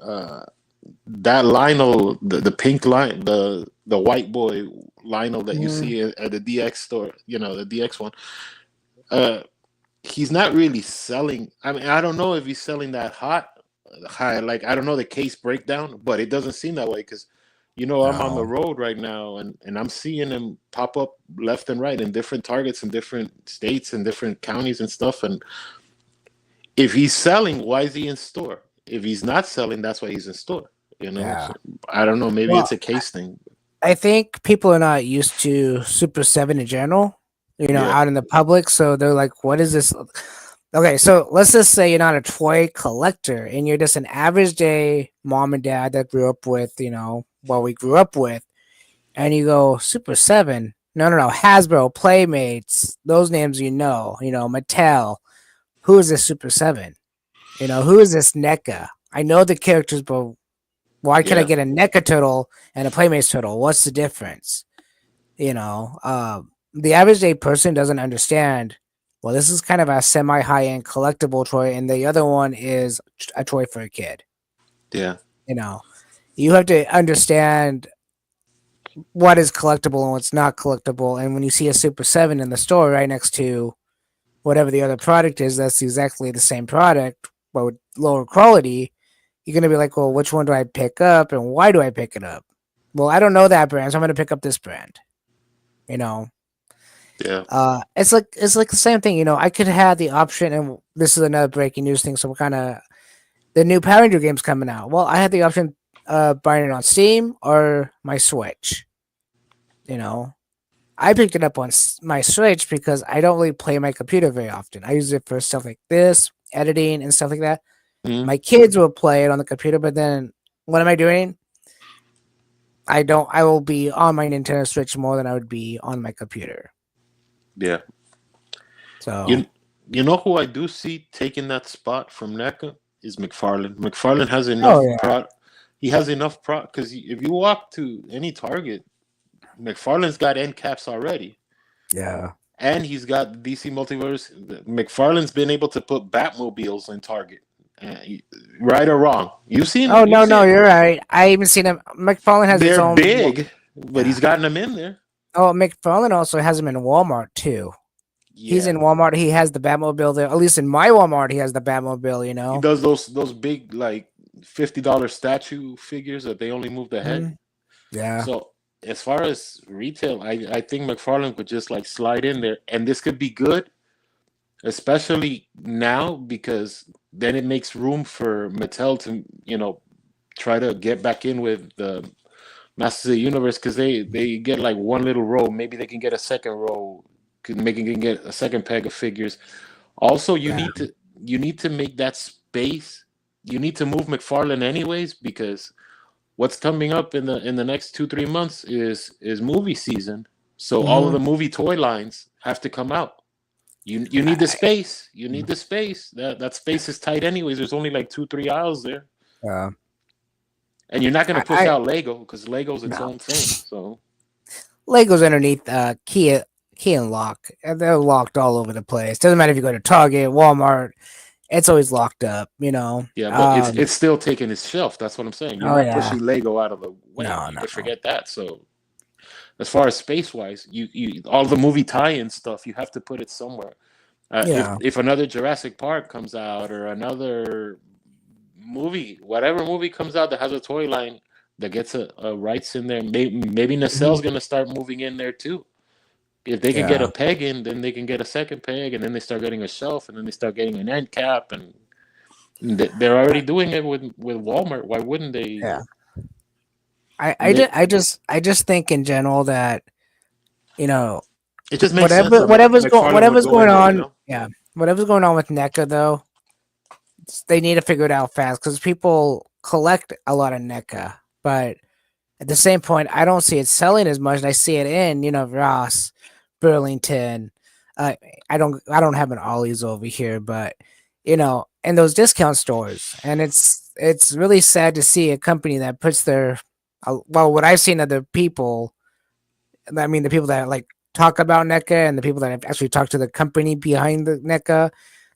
that Lionel, the pink line, the white boy Lionel that you Mhm. see at the DX store, the DX one. Uh, he's not really selling. I mean, I don't know if he's selling that high. Like I don't know the case breakdown, but it doesn't seem that way because, I'm on the No, road right now and I'm seeing him pop up left and right in different targets in different states and different counties and stuff. And if he's selling, why is he in store? If he's not selling, that's why he's in store. yeah. So I don't know. Maybe Well, it's a case thing. I think people are not used to Super 7 in general, Yeah. out in the public. So they're like, what is this? Okay, so let's just say you're not a toy collector and you're just an average day mom and dad that grew up with, what we grew up with. And you go, Super 7? No. Hasbro, Playmates, those names Mattel. Who is this Super 7? Who is this NECA? I know the characters, but why can I Yeah. get a NECA turtle and a Playmates turtle? What's the difference? The average day person doesn't understand. Well, this is kind of a semi high end collectible toy, and the other one is a toy for a kid. Yeah. You know, you have to understand what is collectible and what's not collectible. And when you see a Super 7 in the store right next to whatever the other product is, that's exactly the same product, but with lower quality, you're going to be like, well, which one do I pick up and why do I pick it up? Well, I don't know that brand, so I'm going to pick up this brand. You know, Yeah. it's like the same thing. I could have the option, and this is another breaking news thing. So we're kind of the new Power Ranger game's coming out. Well, I had the option buying it on Steam or my Switch. You know, I picked it up on my Switch because I don't really play my computer very often. I use it for stuff like this, editing and stuff like that. Mhm. My kids will play it on the computer, but then what am I doing? I don't. I will be on my Nintendo Switch more than I would be on my computer. Yeah. So, You you know who I do see taking that spot from NECA is McFarlane. McFarlane has oh enough yeah, pro. He has enough pro because if you walk to any Target, McFarlane's got end caps already, yeah. and he's got DC Multiverse. McFarlane's been able to put Batmobiles in Target, right or wrong. You've Oh seen no, you've no, seen you're right. I even seen him. McFarlane has its they're own. big, but Yeah. he's gotten them in there. Oh, McFarlane also has them in Walmart too. He's Yeah, in Walmart. He has the Batmobile there. At least in my Walmart, he has the Batmobile. he does those big like $50 statue figures that they only move the head. Mhm. Yeah. So as far as retail, I think McFarlane could just like slide in there, and this could be good, especially now because then it makes room for Mattel to try to get back in with the Masters of the Universe because they get like one little row, maybe they can get a second row, could make can get a second peg of figures. Also, Yeah. you need to make that space. You need to move McFarlane anyways because what's coming up in the next 2 3 months is movie season. So all of Mm-hmm. the movie toy lines have to come out. You need the space. You need the space. That space is tight anyways. There's only like 2 3 aisles there, Uh, and you're not gonna push I out Lego because Lego's its no own thing. So Legos underneath key and lock, and they're locked all over the place. Doesn't matter if you go to Target, Walmart, it's always locked up. You know. yeah, but it's still taking its shelf. That's what I'm saying. You're Oh not yeah. pushing Lego out of the way. No, You no. could forget that. So as far as space wise, you all the movie tie-in stuff, you have to put it somewhere. If Yeah. another Jurassic Park comes out or another movie, whatever movie comes out that has a toy line that gets a rights in there, maybe Mhm. Nacelle's gonna start moving in there too. If they can get a Yeah. peg in, then they can get a second peg, and then they start getting a shelf, and then they start getting an end cap, and they're already doing it with Walmart. Why wouldn't they? Yeah. I, I, ju- Make I just I just think in general that you know it just makes sense that McFarlane would whatever's go going in there, you on, know? yeah, whatever's going on with NECA though, they need to figure it out fast because people collect a lot of NECA, but at the same point, I don't see it selling as much. And I see it in Ross, Burlington. Uh, I don't have an Ollie's over here, but in those discount stores, and it's really sad to see a company that puts their well, what I've seen other people, I mean, the people that like talk about NECA and the people that have actually talked to the company behind the NECA,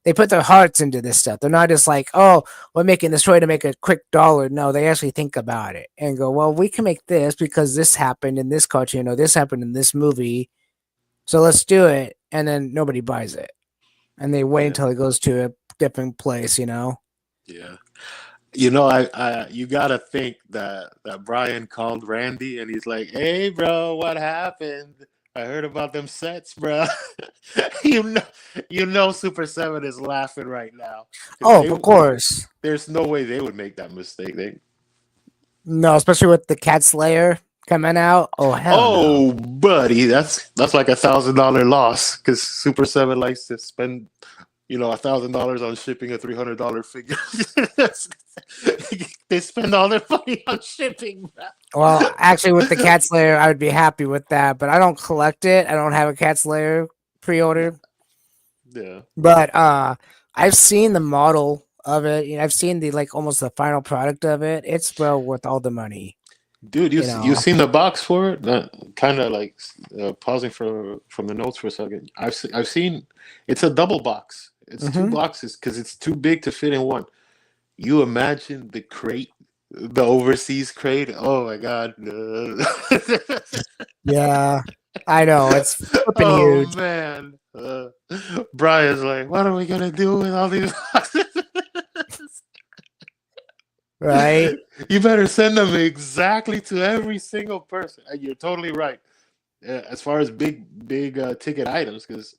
they put their hearts into this stuff. They're not just like, oh, we're making this toy to make a quick dollar. No, they actually think about it and go, well, we can make this because this happened in this cartoon or this happened in this movie. So let's do it. And then nobody buys it. And they wait Yeah, until it goes to a different place. yeah. You gotta think that Brian called Randy and he's like, "Hey, bro, what happened? I heard about them sets, bro." you know, Super Seven is laughing right now because Oh, of course. there's no way they would make that mistake. No, especially with the Cat Slayer coming out. Oh, hell no. Oh, buddy, that's like $1,000 loss because Super Seven likes to spend $1,000 on shipping a $300 figure. They spend all their money on shipping. Well, actually, with the Cat Slayer, I would be happy with that, but I don't collect it. I don't have a Cat Slayer pre-order, Yeah, but I've seen the model of it. I've seen the like almost the final product of it. It's well worth all the money. dude, You you know. seen the box for it? Kind of like pausing from the notes for a second. I've seen it's a double box. It's two Hmm. boxes because it's too big to fit in one. You imagine the crate, the overseas crate. Oh my god. Yeah, I know it's flipping Oh huge, man. Brian's like, what are we gonna do with all these boxes? right? You better send them exactly to every single person. And you're totally right. As far as big ticket items, because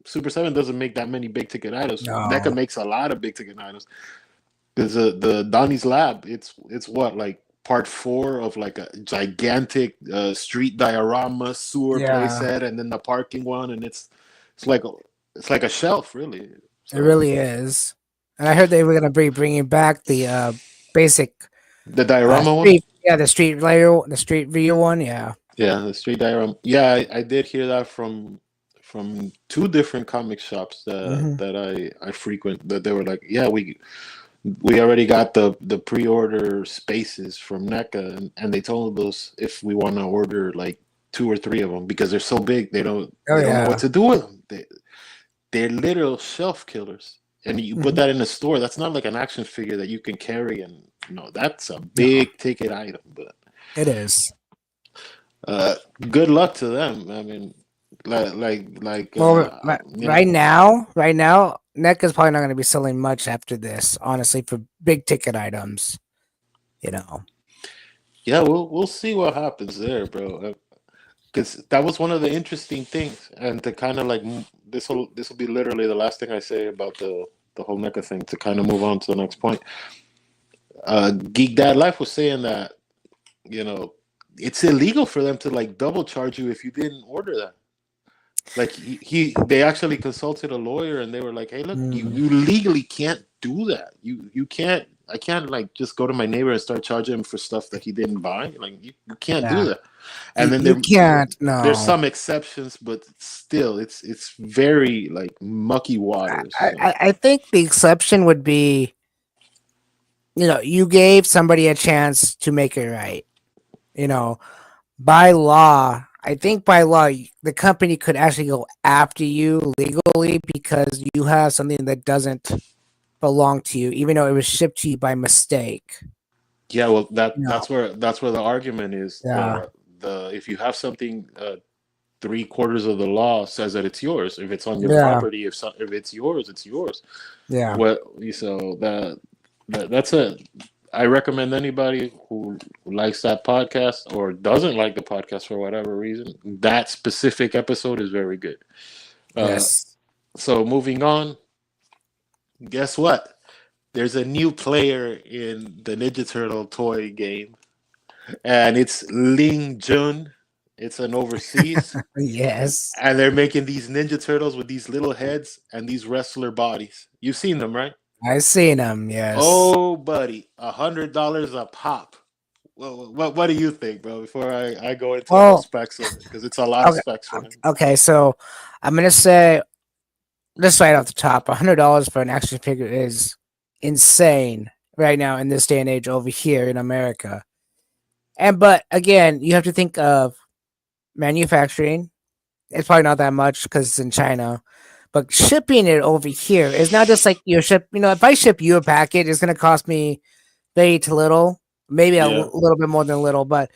Super Seven doesn't make that many big ticket items. NECA No. makes a lot of big ticket items. Because the Donnie's Lab, it's what, like part four of like a gigantic street diorama sewer Yeah, playset, and then the parking one, and it's like a shelf really. it So really is. And I heard they were gonna be bringing back the basic the diorama one, street. Yeah, the street layer, the street view one. Yeah. yeah, the street diorama. Yeah, I did hear that from two different comic shops Hmm. that I frequent. That they were like, yeah, we already got the pre-order spaces from NECA, and they told us if we want to order like two or three of them because they're so big Oh they don't know what yeah. to do with them. They're literal shelf killers, and you put Hmm. that in a store. That's not like an action figure that you can carry, and that's a No, big ticket item. But it is. uh, good luck to them. I mean, like Well, right now, NECA is probably not going to be selling much after this, honestly, for big ticket items. You know. yeah, we'll see what happens there, bro. Because that was one of the interesting things, and to kind of like this will be literally the last thing I say about the whole NECA thing. To kind of move on to the next point, Geek Dad Life was saying that you know it's illegal for them to like double charge you if you didn't order that. Like they actually consulted a lawyer, and they were like, "Hey, look, Mm. you legally can't do that. You can't. I can't like just go to my neighbor and start charging him for stuff that he didn't buy. Like you can't do Yeah. that. And then You can't. there's No. some exceptions, but still, it's very like mucky waters. So I think the exception would be, you gave somebody a chance to make it right. You know, by law, I think by law, the company could actually go after you legally because you have something that doesn't belong to you, even though it was shipped to you by mistake. yeah, well No. that's where the argument is. Yeah. The if you have something, three-quarters of the law says that it's yours. If it's on your Yeah. property, if it's yours, it's yours. Yeah. Well, so that's it. I recommend anybody who likes that podcast or doesn't like the podcast for whatever reason, that specific episode is very good. Uh, Yes. so moving on, guess what? There's a new player in the Ninja Turtle toy game, and it's Ling Jun. It's an overseas, Yes. and they're making these Ninja Turtles with these little heads and these wrestler bodies. You've seen them, right? I've seen them. Yes. Oh, buddy, $100 a pop. Well, what do you think, bro? Before I go into all the Well, specs of it, because it's a lot of okay. specs for him. Okay. So I'm gonna say just right off the top, $100 for an action figure is insane right now in this day and age over here in America. But again, you have to think of manufacturing. It's probably not that much because it's in China, but shipping it over here is not just like your ship. If I ship you a packet, it's going to cost me very to little, maybe Yeah. little bit more than a little. But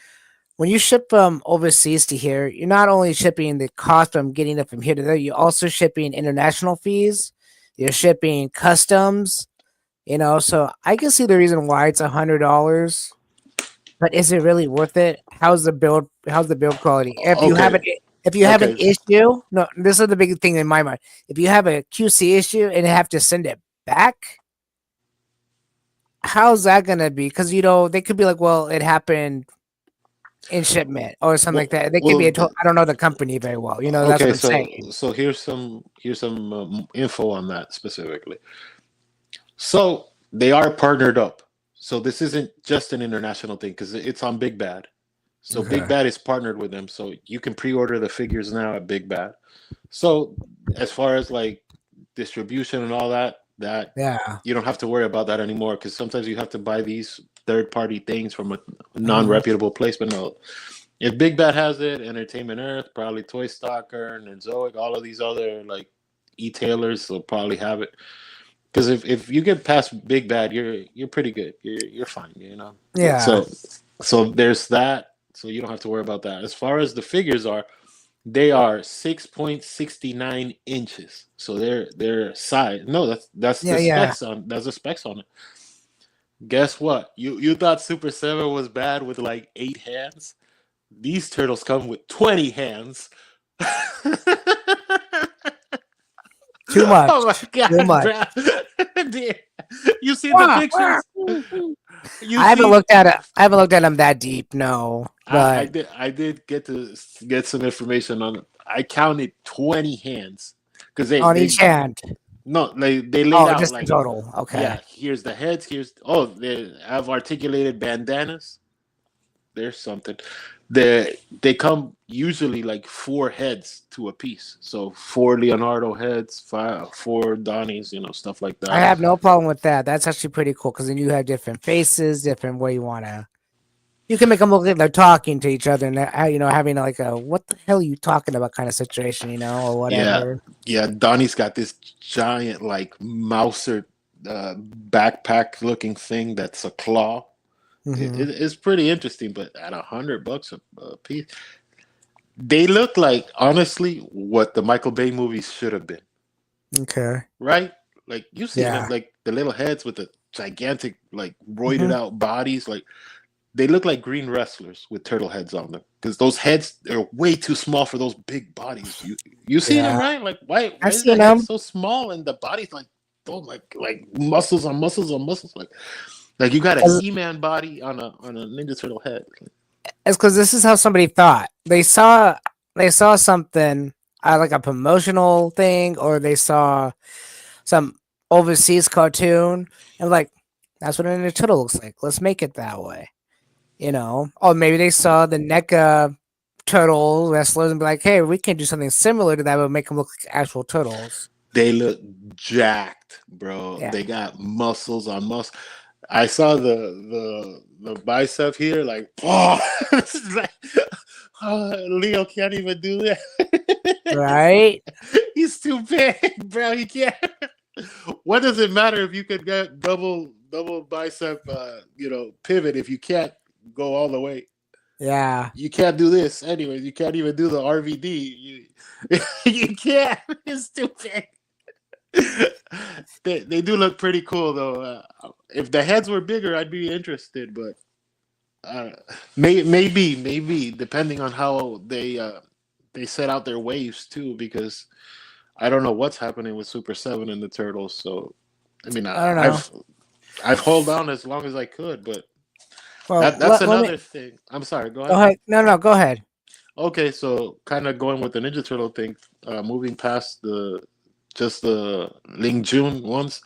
when you ship from overseas to here, you're not only shipping the cost from getting it from here to there, you're also shipping international fees. You're shipping customs. So I can see the reason why it's $100. But is it really worth it? How's the build? How's the build quality? Okay. If you have an Okay. issue, no, this is the big thing in my mind. If you have a QC issue and have to send it back, how's that gonna be? Because they could be like, well, it happened in shipment or something like Well, that. They could be well. I don't know the company very well. That's what Okay. I'm saying. So here's some info on that specifically. So they are partnered up. So this isn't just an international thing because it's on Big Bad. So Big Okay. Bad is partnered with them. So you can pre-order the figures now at Big Bad. So as far as like distribution and all that, that Yeah. you don't have to worry about that anymore because sometimes you have to buy these third-party things from a Mhm. non-reputable place. But no, if Big Bad has it, Entertainment Earth, probably Toy Stalker, and Zoic, all of these other like e-tailers will probably have it. Because if you get past Big Bad, you're pretty good. You're fine, you know. Yeah. So there's that. So you don't have to worry about that. As far as the figures are, they are 6.69 inches. So they're size. No, that's Yeah. the Yeah. specs on that's the specs on it. Guess what? You thought Super 7 was bad with like 8 hands? These turtles come with 20 hands. Too Oh my much. Too god, much. bro. Dude, you see the Wah, wah. pictures? You I haven't see looked at it. I haven't looked at them that deep. No, but I did get to get some information on it. I counted 20 hands because on each hand. no they laid Oh, out just in like, total. Okay. yeah, here's the heads, here's, oh, they have articulated bandanas. There's something. They come usually like four heads to a piece. So four Leonardo heads, four Donnies, stuff like I that. have no problem with that. That's actually pretty cool because then you have different faces, different way you want to. You can make them look like they're talking to each other and having like a what the hell are you talking about kind of situation, or Yeah, whatever. yeah. Donnie's got this giant like mouser backpack looking thing that's a claw. Hmm. It's pretty interesting, but at $100 a piece, they look like honestly what the Michael Bay movies should have been, Okay. right? Like you've seen them, Yeah. like the little heads with the gigantic, like roided Hmm. out bodies, like they look like green wrestlers with turtle heads on them because those heads are way too small for those big bodies. You seen them, Yeah. right? Like why I've is the seen head them. so small and the body's like, oh, like muscles on muscles on muscles, like you got a He-Man body on a Ninja Turtle head. It's because this is how somebody thought. They saw something like a promotional thing, or they saw some overseas cartoon, and like That's what a Ninja Turtle looks like. Let's make it that way. Or maybe they saw the NECA turtle wrestlers and be like, hey, we can do something similar to that, but make them look like actual turtles. They look jacked, bro. Yeah. They got muscles on muscle. I saw the bicep here, like, oh, like, oh, Leo can't even do that. Right? He's too big, bro. He can't. What does it matter if you could get double bicep, pivot if you can't go all the way? Yeah. You can't do this, anyways. You can't even do the RVD. You can't. It's too big. They do look pretty cool though. If the heads were bigger, I'd be interested, but maybe depending on how they set out their waves too, because I don't know what's happening with Super Seven and the Turtles. So I mean, I don't know. I've held on as long as I could, but Well, that's let me another thing. I'm sorry. Go go ahead. ahead. No, go ahead. Okay, so kind of going with the Ninja Turtle thing, moving past the Ling Jun ones.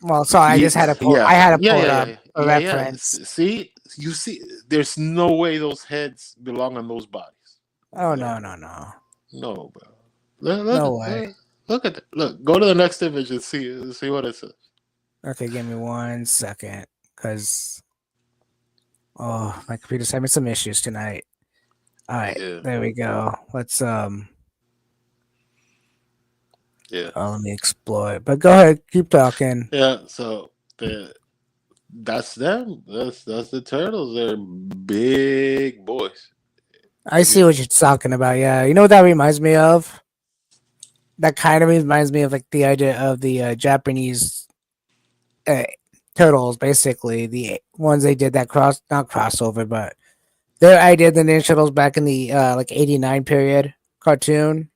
Well, sorry, I Yeah, just had to pull. yeah, I had to yeah, pull it yeah, up yeah, a yeah, yeah. reference. See, you see, there's no way those heads belong on those bodies. Oh No, no. no, bro. Look, look, No at- way. look at that. Look, go to the next image and see what it says. Okay, give me 1 second, cause my computer's having some issues tonight. All right, Yeah, there we go. Let's yeah, let me explore it. But go ahead, keep talking. yeah. So that's them. That's the turtles. They're big boys. I see what you're talking about. Yeah, you know what that reminds me of? That kind of reminds me of like the idea of the Japanese uh, turtles, basically the ones they did that not crossover, but their idea of the Ninja Turtles back in the like '89 period cartoon.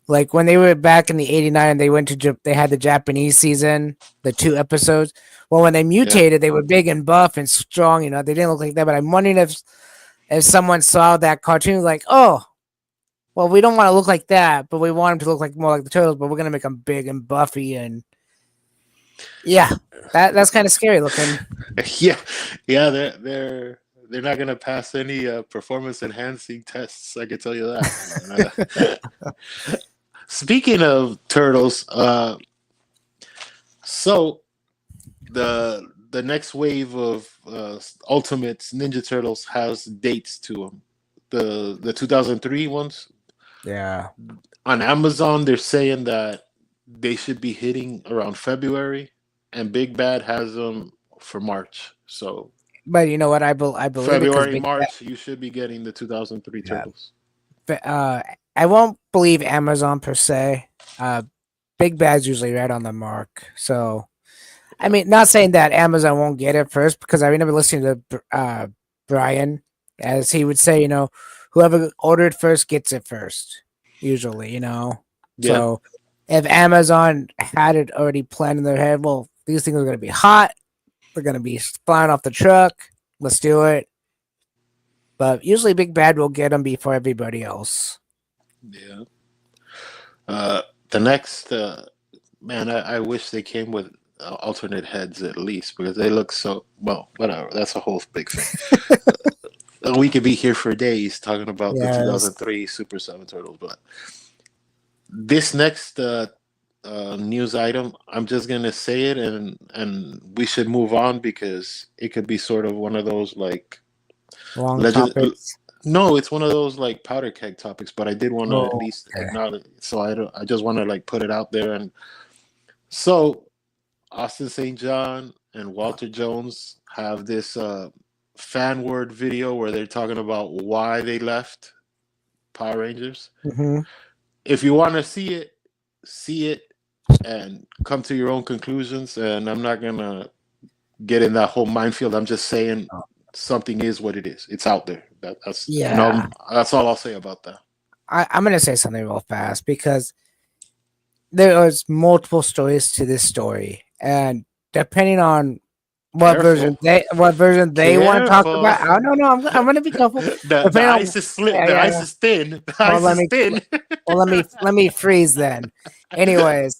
Like when they were back in the '89, they went to they had the Japanese season, the 2 episodes. Well, when they Yeah. mutated, they were big and buff and strong. They didn't look like that. But I'm wondering if someone saw that cartoon, like, oh, well, we don't want to look like that, but we want them to look like more like the turtles. But we're gonna make them big and buffy, and yeah, that's kind of scary looking. Yeah, yeah, they're not gonna pass any performance enhancing tests. I can tell you that. Speaking of turtles, so the next wave of Ultimates Ninja Turtles has dates to them. The 2003 ones Yeah, on Amazon, they're saying that they should be hitting around February, and Big Bad has them for March. So but you know what? I believe it because February, March, you should be getting the 2003 yeah. Turtles. I won't believe Amazon per se. Uh, Big Bad's usually right on the mark. So, I Yeah, mean, not saying that Amazon won't get it first, because I remember listening to Brian, as he would say, whoever ordered first gets it first, usually. yeah, So, if Amazon had it already planned in their head, well, these things are going to be hot, they're going to be flying off the truck, let's do it. But usually, Big Bad will get them before everybody else. yeah. Uh, the next man, I wish they came with alternate heads at least because they look so well. Whatever, that's a whole big thing. We could be here for days talking about the Yes. 2003 Super Seven Turtles, but this next news item, I'm just gonna say it, and we should move on because it could be sort of one of those like Long legend. topics. No, it's one of those like powder keg topics, but I did want to at Oh, least okay. acknowledge. So I just want to like put it out there, and so Austin St. John and Walter Jones have this fan word video where they're talking about why they left Power Rangers. Mm-hmm. If you want to see it and come to your own conclusions. And I'm not gonna get in that whole minefield. I'm just saying something is what it is. It's out there. Yeah, That's all I'll say about that. I'm gonna say something real fast because there is multiple stories to this story, and depending on Careful, what version they want to talk careful. about. Oh no, I'm gonna be careful. The Depending on ice is slit. yeah, The yeah, ice yeah. is thin. The Well, ice is thin. let me freeze then. Anyways,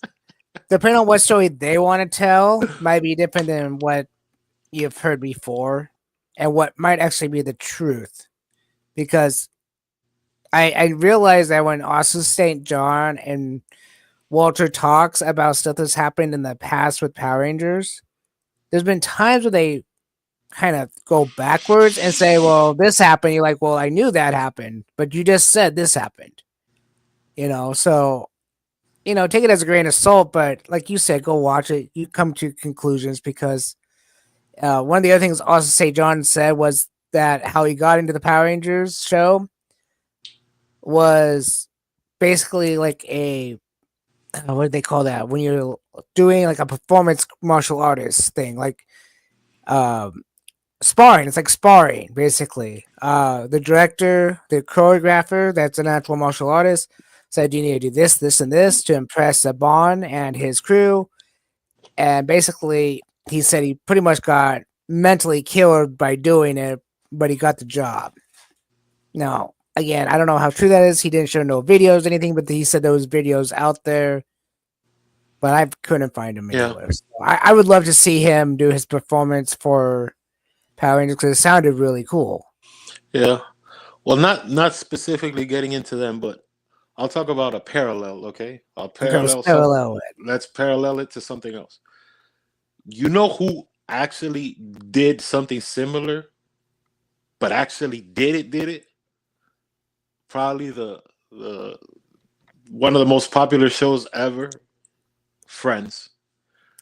depending on what story they want to tell, might be different than what you've heard before, and what might actually be the truth. Because I realize that when Austin St. John and Walter talks about stuff that's happened in the past with Power Rangers, there's been times where they kind of go backwards and say, "Well, this happened." You're like, "Well, I knew that happened, but you just said this happened." So take it as a grain of salt. But like you said, go watch it. You come to conclusions because one of the other things Austin St. John said was that how he got into the Power Rangers show was basically like a what do they call that when you're doing like a performance martial artist thing, like um, sparring. It's like sparring basically. The director, the choreographer, that's an actual martial artist, said you need to do this, this, and this to impress Saban and his crew. And basically, he said he pretty much got mentally killed by doing it, but he got the job. Now, again, I don't know how true that is. He didn't show no videos, anything, but he said there was videos out there, but I couldn't find him Yeah, anywhere. So I would love to see him do his performance for Power Rangers because it sounded really cool. yeah. Well, not specifically getting into them, but I'll talk about a parallel. Okay, I'll Okay, let's parallel some. parallel it. Let's parallel it to something else. You know who actually did something similar, but actually did it? Probably the one of the most popular shows ever, Friends.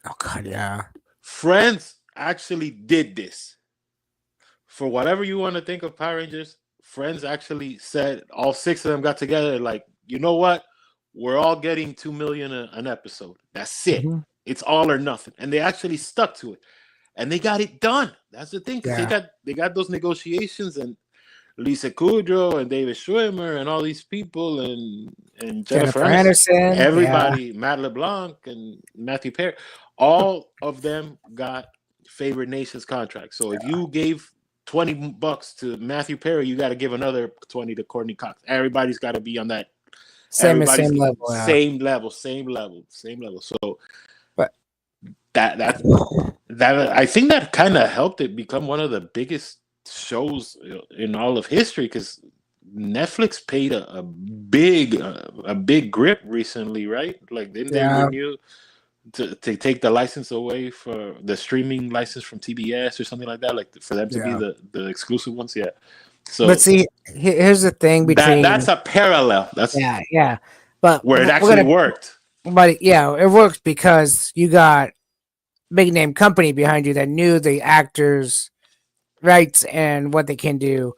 Oh God, yeah, Friends actually did this. For whatever you want to think of Power Rangers, Friends actually said all six of them got together like, you know what? We're all getting 2 million an episode. That's it. hmm It's all or nothing. And they actually stuck to it. And they got it done. That's the thing, because they yeah. got they got those negotiations, and Lisa Kudrow and David Schwimmer and all these people, and Jennifer Jennifer Aniston, Anderson, yeah, everybody, Matt LeBlanc and Matthew Perry, all of them got favorite nations contracts. So if you gave $20 to Matthew Perry, you got to give another 20 to Courtney Cox. Everybody's got to be on that. Everybody's same level, yeah. same level, same level, same level. So But that that I think that kind of helped it become one of the biggest shows in all of history, because Netflix paid a big grip recently, right? Like, didn't they yeah, renew to take the license away for the streaming license from TBS or something like that, like for them to be yeah. the exclusive ones? Yeah. But So see, here's the thing that's between a parallel. That's yeah. But where it we're actually gonna, worked. but yeah, it works because you got big name company behind you that knew the actors' rights and what they can do,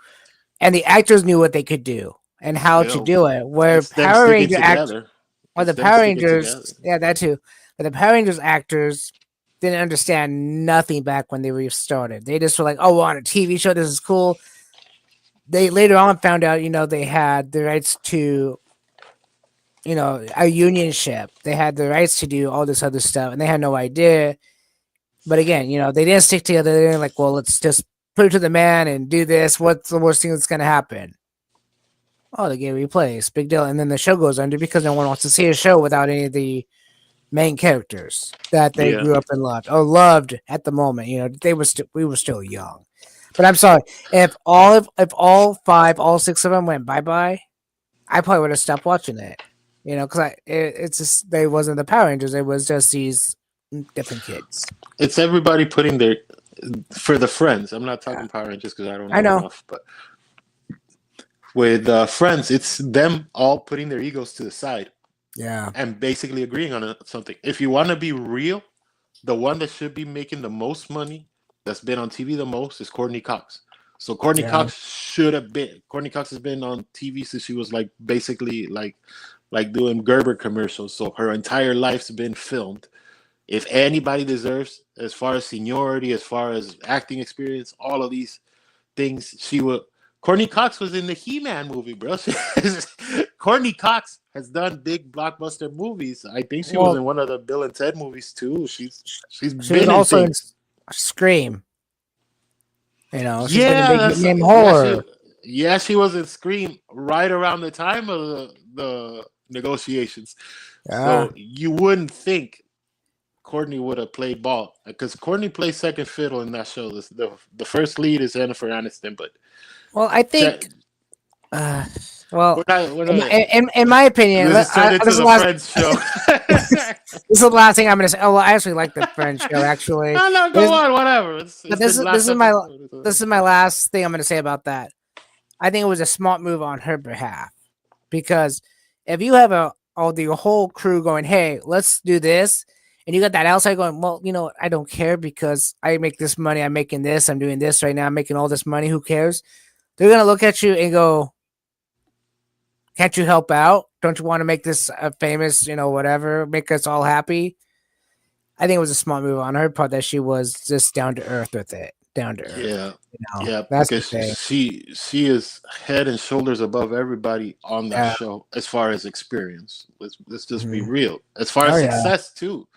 and the actors knew what they could do and how You to know, do it. Where it's them Power sticking Ranger act together. or It's the them Power sticking together. Rangers, yeah, that too. But the Power Rangers actors didn't understand nothing back when they were started. They just were like, "Oh, we're on a TV show. This is cool." They later on found out, they had the rights to, a union ship. They had the rights to do all this other stuff, and they had no idea. But again, they didn't stick together. They didn't like, well, let's just put it to the man and do this. What's the worst thing that's going to happen? Oh, they get replaced. Big deal. And then the show goes under because no one wants to see a show without any of the main characters that they Yeah. grew up and loved or loved at the moment. We were still young. But I'm sorry if all five, all six of them went bye bye, I probably would have stopped watching it. Because it's just they wasn't the Power Rangers. It was just these different kids. It's everybody putting their for the Friends. I'm not Yeah, talking Power Rangers because I don't I know know. enough, but with Friends, it's them all putting their egos to the side Yeah, and basically agreeing on something. If you want to be real, the one that should be making the most money, that's been on TV the most, is Courtney Cox. So Courtney yeah, Cox should have been. Courtney Cox has been on TV since she was like basically like doing Gerber commercials. So her entire life's been filmed. If anybody deserves, as far as seniority, as far as acting experience, all of these things, she will. Courtney Cox was in the He-Man movie, bro. Courtney Cox has done big blockbuster movies. I think she was well, in one of the Bill and Ted movies too. She's she was been in also in things. Scream. She's been in Yeah, big that's name yeah. She horror. yeah she was in Scream right around the time of the negotiations. Yeah, So you wouldn't think Courtney would have played ball because Courtney plays second fiddle in that show. The first lead is Jennifer Aniston, but Well, I Je- think. Well, we're in not. my opinion, This is turned this into is the the last. Friends show. This is the last thing I'm going to say. Oh, well, I actually like the French show. Actually, Oh no, go this, on, whatever. but It's the this last is my episode. last thing I'm going to say about that. I think it was a smart move on her behalf because if you have all the whole crew going, "Hey, let's do this," and you got that outside going, "Well, you know, I don't care because I make this money. I'm making this. I'm doing this right now. I'm making all this money. Who cares?" They're gonna look at you and go, "Can't you help out? Don't you want to make this famous? You know, whatever, make us all happy." I think it was a smart move on her part that she was just down to earth with it. Down to earth. Yeah, You know, yeah, that's the because thing. she is head and shoulders above everybody on that Yeah. show as far as experience. Let's just be Mhm. real. As far Oh as yeah. success too,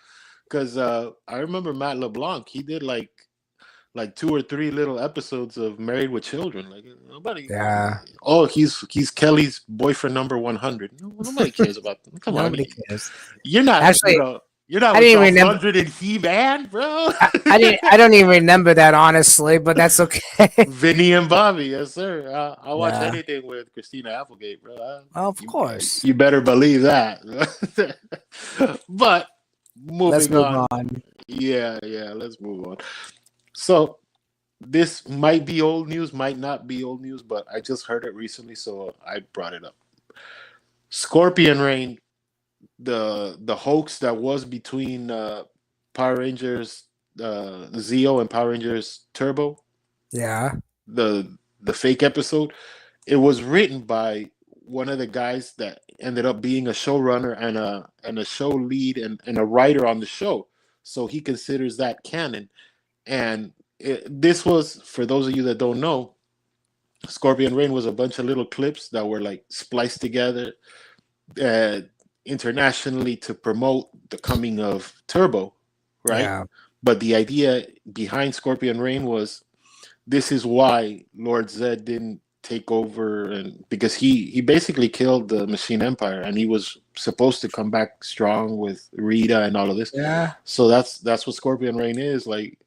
because I remember Matt LeBlanc. He did like two or three little episodes of Married with Children. Like nobody. Yeah. Oh, he's Kelly's boyfriend number 100. No, nobody cares about them. Come on, Nobody cares. you're not. Actually, You're not I with didn't even Dolph remember. Lundgren and He Man, bro. I didn't. I don't even remember that honestly, but that's okay. Vinny and Bobby, yes sir. I watch Yeah. anything with Christina Applegate, bro. Of course. You better believe that. But Let's moving move on. on. Yeah. Let's move on. So this might be old news, might not be old news, but I just heard it recently, so I brought it up. Scorpion Reign, the hoax that was between Power Rangers Zeo and Power Rangers Turbo, Yeah. the fake episode, it was written by one of the guys that ended up being a showrunner and a show lead and a writer on the show. So he considers that canon. And this was, for those of you that don't know, Scorpion Reign was a bunch of little clips that were like spliced together uh, internationally to promote the coming of Turbo, right? Yeah. But the idea behind Scorpion Reign was this is why Lord Zed didn't take over, and because he basically killed the Machine Empire, and he was supposed to come back strong with Rita and all of this. Yeah. So that's what Scorpion Reign is like,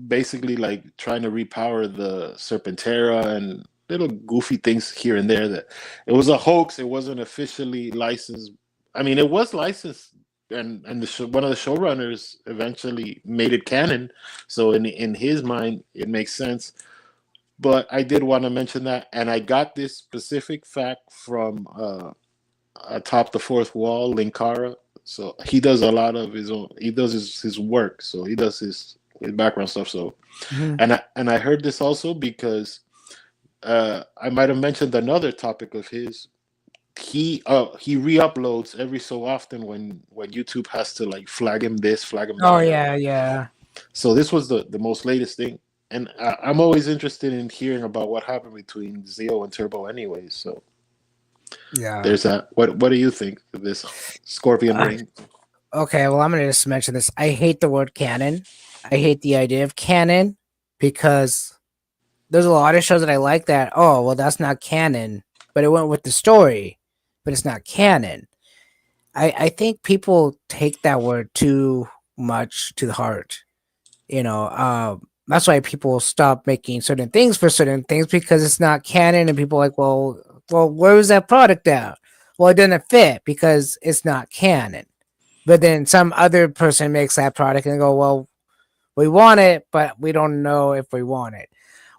basically like trying to repower the Serpentera and little goofy things here and there. That it was a hoax. It wasn't officially licensed. I mean, it was licensed, and one of the showrunners eventually made it canon. So in his mind, it makes sense. But I did want to mention that, and I got this specific fact from atop the fourth wall, Linkara. So he does a lot of his own. He does his work. So he does his background stuff. So Mhm. and I heard this also because I might have mentioned another topic of his. He re-uploads every so often when YouTube has to like flag him this, flag him Oh that. yeah. Yeah. So this was the most latest thing, and I'm always interested in hearing about what happened between Zeo and Turbo, anyways. So Yeah. there's that. What do you think of this Scorpion Uh, Ring? okay. Well, I'm gonna just mention this. I hate the word canon. I hate the idea of canon because there's a lot of shows that I like that. Oh, well, that's not canon, but it went with the story, but it's not canon. I think people take that word too much to the heart. You know, that's why people stop making certain things for certain things because it's not canon, and people are like, well, where was that product at? Well, it doesn't fit because it's not canon. But then some other person makes that product and go, well, we want it, but we don't know if we want it.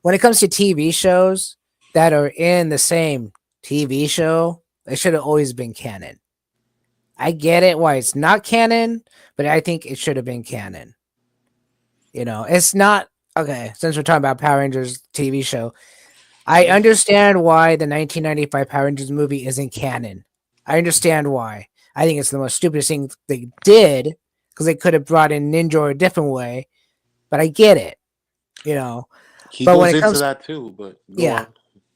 When it comes to TV shows that are in the same TV show, it should have always been canon. I get it why it's not canon, but I think it should have been canon. You know, it's not okay. Since we're talking about Power Rangers TV show, I Yeah. understand why the 1995 Power Rangers movie isn't canon. I understand why. I think it's the most stupidest thing they did because they could have brought in Ninja a different way, but I get it. You know, He but when goes it into comes, that too, but go yeah, on.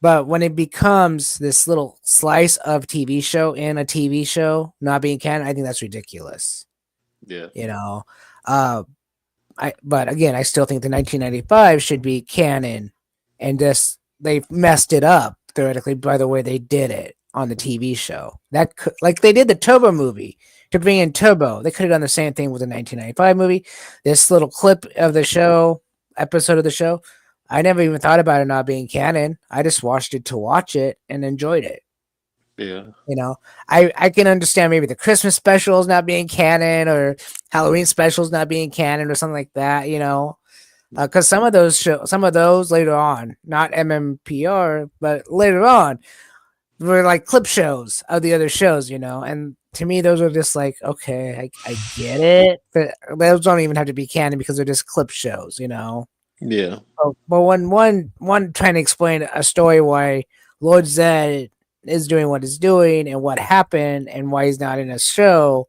but when it becomes this little slice of TV show in a TV show not being canon, I think that's ridiculous. Yeah. You know, uh, but again, I still think the 1995 should be canon, and this they messed it up theoretically by the way they did it on the TV show. Like they did the Turbo movie. to bring in Turbo. They could have done the same thing with the 1995 movie. This little clip of the show, episode of the show, I never even thought about it not being canon. I just watched it to watch it and enjoyed it. Yeah. You know, I can understand maybe the Christmas specials not being canon or Halloween specials not being canon or something like that. Because some of those later on, not MMPR, but later on, were like clip shows of the other shows. And to me, those are just like, okay, I get it, but those don't even have to be canon because they're just clip shows. Yeah. But when one trying to explain a story why Lord Zed is doing what he's doing and what happened and why he's not in a show,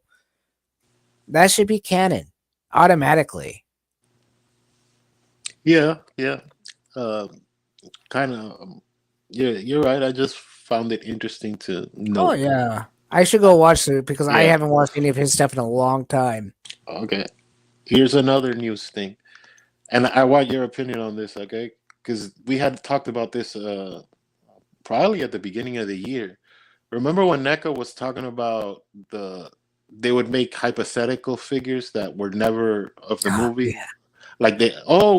that should be canon automatically. Yeah. Yeah. Uh, kind of. Yeah, you're right. I just found it interesting to Oh note. yeah, I should go watch it because I Yeah. haven't watched any of his stuff in a long time. Okay. Here's another news thing, and I want your opinion on this. Okay, because we had talked about this probably at the beginning of the year. Remember when NECA was talking about they would make hypothetical figures that were never of the movie? Yeah. Like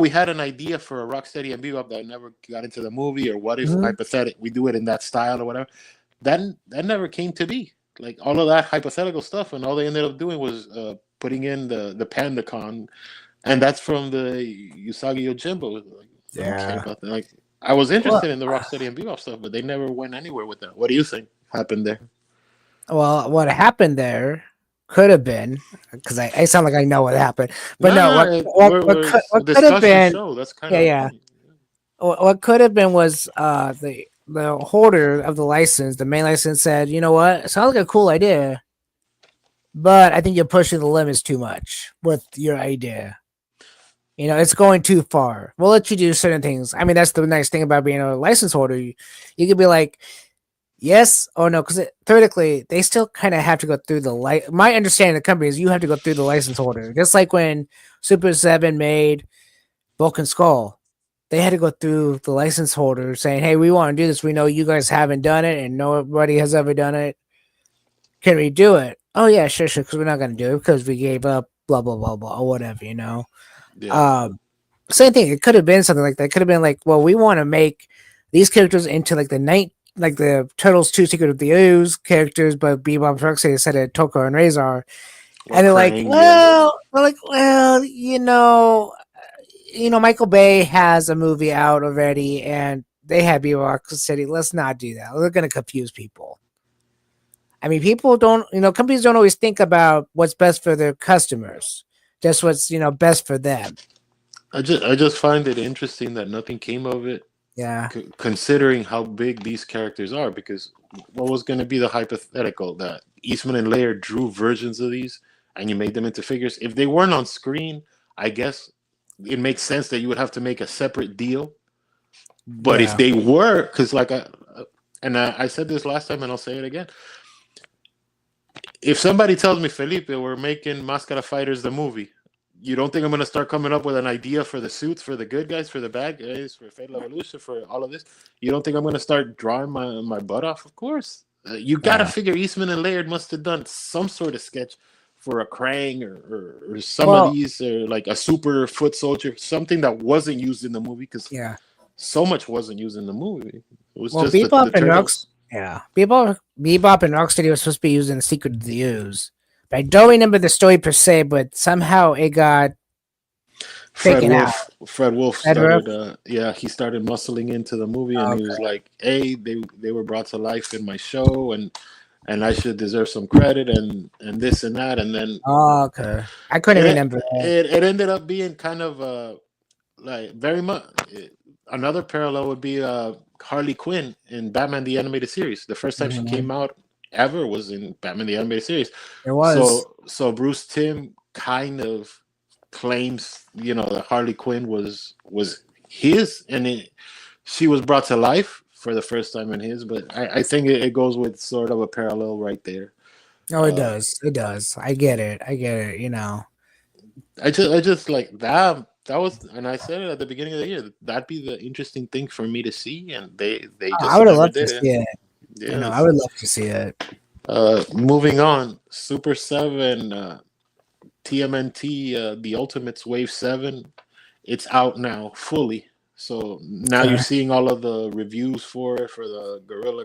we had an idea for a Rocksteady and Bebop that never got into the movie, or what if Mhm. hypothetic we do it in that style or whatever. That never came to be. Like all of that hypothetical stuff, and all they ended up doing was putting in the Pandacon, and that's from the Usagi Yojimbo. Like, I don't care Yeah. about that. Like I was Well, interested in the Rocksteady and Bebop stuff, but they never went anywhere with that. What do you think happened there? what happened there could have been because I sound like I know what happened, but No, no, no, it's a what could have discussion been? show. That's kind Yeah, of the yeah. point. What could have been was the holder of the license, the main license, said, you know what, it sounds like a cool idea, but I think you're pushing the limits too much with your idea. It's going too far. We'll let you do certain things. I mean, that's the nice thing about being a license holder. You could be like, yes or no, because theoretically, they still kind of have to go through the light. My understanding of the company is you have to go through the license holder, just like when Super Seven made Broken Skull. They had to go through the license holder saying, "Hey, we want to do this. We know you guys haven't done it, and nobody has ever done it. Can we do it?" Oh yeah, sure, sure. Because we're not going to do it because we gave up. Blah blah blah blah or whatever. Yeah, Um, Same thing. It could have been something like that. It could have been like, well, we want to make these characters into like like the Turtles 2 Secret of the Ooze characters, but Bebop and Rocksteady instead of Toko and Razor. or And they're like, Krang. Yeah, well, Michael Bay has a movie out already, and they have Bebop City. Let's not do that. We're going to confuse people. I mean, people don't, companies don't always think about what's best for their customers, just what's best for them. I just find it interesting that nothing came of it, Yeah, considering how big these characters are. Because what was going to be the hypothetical that Eastman and Laird drew versions of these, and you made them into figures? If they weren't on screen, I guess it makes sense that you would have to make a separate deal. But if yeah. they were, because I said this last time, and I'll say it again. If somebody tells me, Felipe, we're making Mascara Fighters the movie, you don't think I'm going to start coming up with an idea for the suits, for the good guys, for the bad guys, for Fatal Evolution, for all of this? You don't think I'm going to start drawing my butt off? Of course. You got to Yeah. figure Eastman and Laird must have done some sort of sketch for a Krang, or some of Well, these, or like a super foot soldier, something that wasn't used in the movie, because yeah. so much wasn't used in the movie. It was Well, just the turtles. Bebop and Rocksteady was supposed to be using the Secret of the Ooze. But I don't remember the story per se, but somehow it got taken out. Fred Wolf Edward? started he started muscling into the movie, and he was Okay. like, hey, they were brought to life in my show, and I should deserve some credit, and this and that. And then Okay. I couldn't it remember that. it ended up being kind of like very much another parallel would be Harley Quinn in Batman the Animated Series. The first time she Mhm. came out ever was in Batman the Animated Series. It was. So Bruce Timm kind of claims, that Harley Quinn was his, and she was brought to life for the first time in his. But I think it goes with sort of a parallel right there. Oh, it Uh, does. It does. I get it. I get it. I just like that. That was, and I said it at the beginning of the year. That'd be the interesting thing for me to see, and they I just would have never loved to did it. see it. I Yes, would love to see it. Moving on, Super 7, TMNT, the Ultimates Wave 7, it's out now fully. So now you're Okay. seeing all of the reviews for it, for the Gorilla,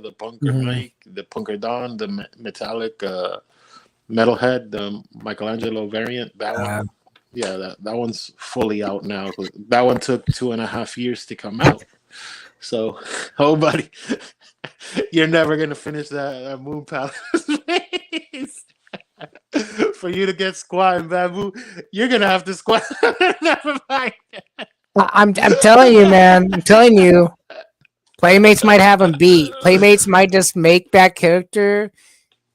the Bunker Mhm. Mike, the Punker Don, the Metallic Metalhead, the Michelangelo variant. That one, Uh, yeah, that one's fully out now. That one took 2.5 years to come out. So, oh, buddy, you're never gonna finish that Moon Palace race. For you to get Squat and Bamboo, you're gonna have to squat. Never mind. I'm telling you, man. I'm telling you. Playmates might have them beat. Playmates might just make that character.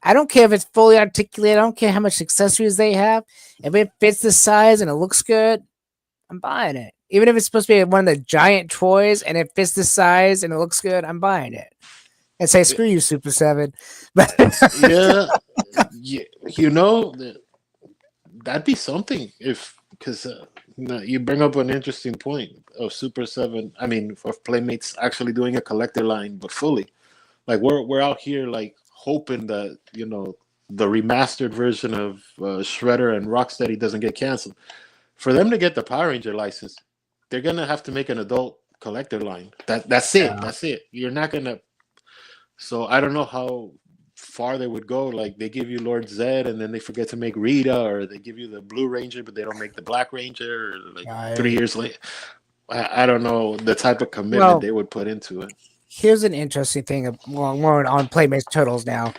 I don't care if it's fully articulated. I don't care how much accessories they have. If it fits the size and it looks good, I'm buying it. Even if it's supposed to be one of the giant toys and it fits the size and it looks good, I'm buying it. And say screw you, Super Seven. But Yeah, yeah, you know that'd be something if because you bring up an interesting point of Super Seven. I mean, of Playmates actually doing a collector line, but fully. Like we're out here like hoping that the remastered version of Shredder and Rocksteady doesn't get canceled. For them to get the Power Ranger license, they're gonna have to make an adult collector line. That's it. That's it. You're not gonna. So I don't know how far they would go. Like they give you Lord Zed, and then they forget to make Rita, or they give you the Blue Ranger, but they don't make the Black Ranger. Or like three I, years later, I don't know the type of commitment well, they would put into it. here's an interesting thing. Well, more on Playmates Turtles now,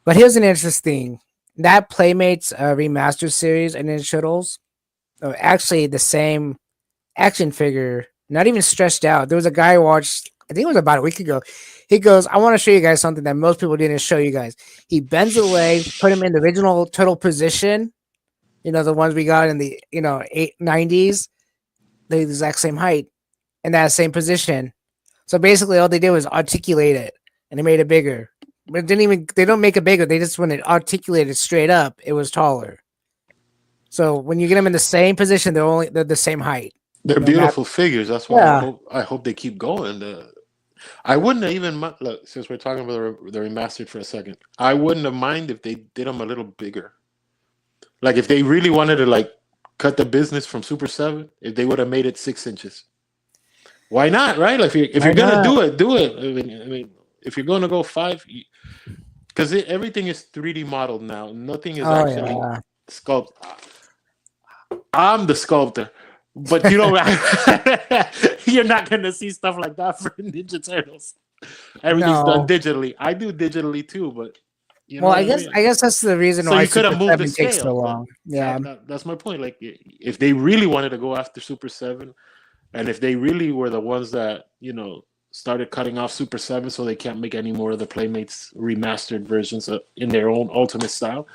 but here's an interesting that Playmates remastered series and Ninja Turtles are actually the same action figure, not even stretched out. There was a guy I watched, I think it was about a week ago. He goes, I want to show you guys something that most people didn't show you guys. He bends the legs, put him in the original turtle position, the ones we got in the, 90s, the exact same height in that same position. So basically all they did was articulate it and they made it bigger. But it didn't even, they don't make it bigger. They just, when it articulated straight up, it was taller. So when you get them in the same position, they're the same height. They're No matter. beautiful figures. That's why Yeah. I hope they keep going. I wouldn't have even look, since we're talking about the remastered for a second. I wouldn't have mind if they did them a little bigger. Like if they really wanted to like cut the business from Super Seven, if they would have made it 6 inches. Why not? Right? Like if Why you're gonna not? do it. I mean, if you're gonna go five, because everything is 3D modeled now. Nothing is Oh actually yeah. sculpted. I'm the sculptor, but you don't. You're not gonna see stuff like that for Ninja Turtles. Everything's done No. digitally. I do digitally too, but you know Well, what I I guess mean. I guess that's the reason So why you could Super have moved the 7 takes so scale, but long. Yeah. that's my point. Like if they really wanted to go after Super Seven, and if they really were the ones that started cutting off Super Seven, so they can't make any more of the Playmates remastered versions in their own Ultimate style,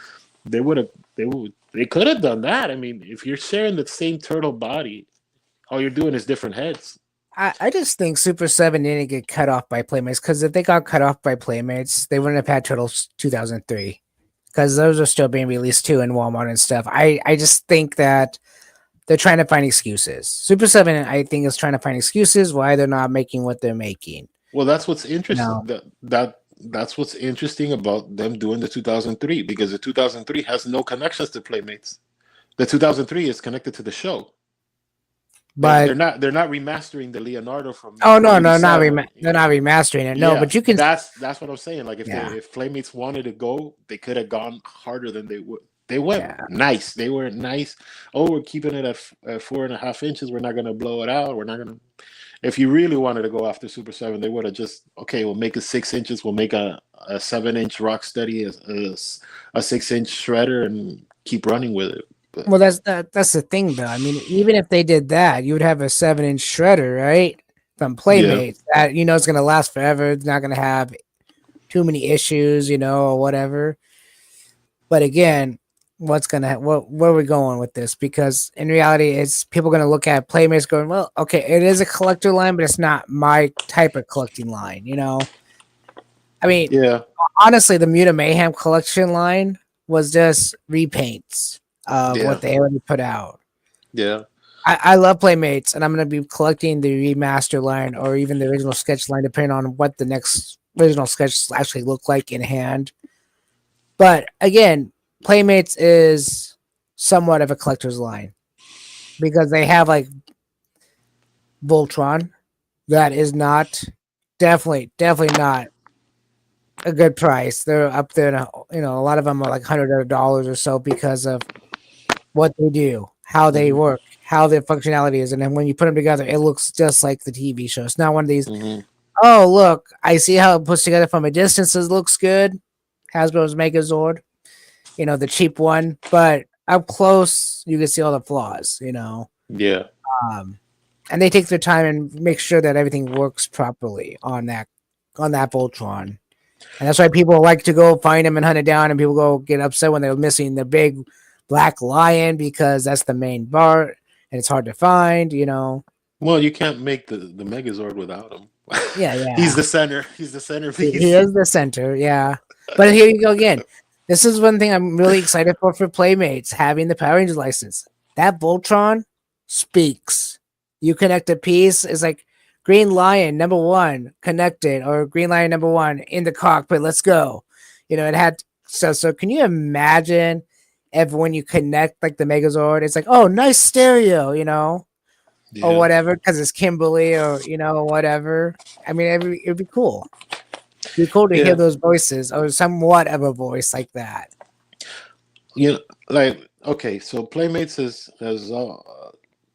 they would have. They could have done that. I mean, if you're sharing the same turtle body, all you're doing is different heads. I just think Super 7 didn't get cut off by Playmates because if they got cut off by Playmates, they wouldn't have had Turtles 2003 because those are still being released too in Walmart and stuff. I just think that they're trying to find excuses. Super 7, I think, is trying to find excuses why they're not making what they're making. Well, that's what's You interesting. know, That's what's interesting about them doing the 2003 because the 2003 has no connections to Playmates. The 2003 is connected to the show. They're but not remastering the Leonardo from oh no, no, not '87. they're not remastering it. No, Yeah, but you can, that's what I'm saying. Like yeah, if Playmates wanted to go, they could have gone harder than they would. They went yeah. nice. They were nice. Oh, we're keeping it at 4.5 inches. We're not gonna blow it out. We're not gonna. If you really wanted to go after Super Seven, they would have just okay. We'll make it 6 inches. We'll make a 7 inch Rocksteady, a 6 inch Shredder, and keep running with it. But Well, that's the thing, though. I mean, even if they did that, you would have a 7-inch shredder, right? From yeah, Playmates that it's going to last forever. It's not going to have too many issues, or whatever. But again, where are we going with this? Because in reality, it's people going to look at Playmates going, well, okay, it is a collector line, but it's not my type of collecting line. I mean, yeah, honestly, the Muta Mayhem collection line was just repaints of yeah, what they already put out. yeah, I love Playmates, and I'm going to be collecting the remaster line or even the original sketch line, depending on what the next original sketch actually look like in hand. But again, Playmates is somewhat of a collector's line because they have like Voltron. That is not definitely not a good price. They're up there, a lot of them are like $100 or so because of what they do, how they Hmm. work, how their functionality is, and then when you put them together, it looks just like the TV show. It's not one of these. Hmm. Oh, look, I see how it puts together from a distance. It looks good. Hasbro's Megazord, the cheap one, but up close, you can see all the flaws. Yeah. Um, and they take their time and make sure that everything works properly on that Voltron. And that's why people like to go find him and hunt it down, and people go get upset when they're missing the big black lion because that's the main part and it's hard to find. Well, you can't make the Megazord without him. Yeah, He's yeah. the center. He's the He centerpiece. is the center, yeah. But here you go again. This is one thing I'm really excited for Playmates having the Power Rangers license. That Voltron speaks. You connect a piece, it's like Green Lion number one connected, or Green Lion number one in the cockpit. Let's go. It had so. Can you imagine if when you connect like the Megazord, it's like, oh, nice stereo, or Yeah. whatever, because it's Kimberly or whatever. I mean, it'd be cool. Be cool to hear Yeah. those voices or somewhat of a voice like that. You know, like okay, so Playmates is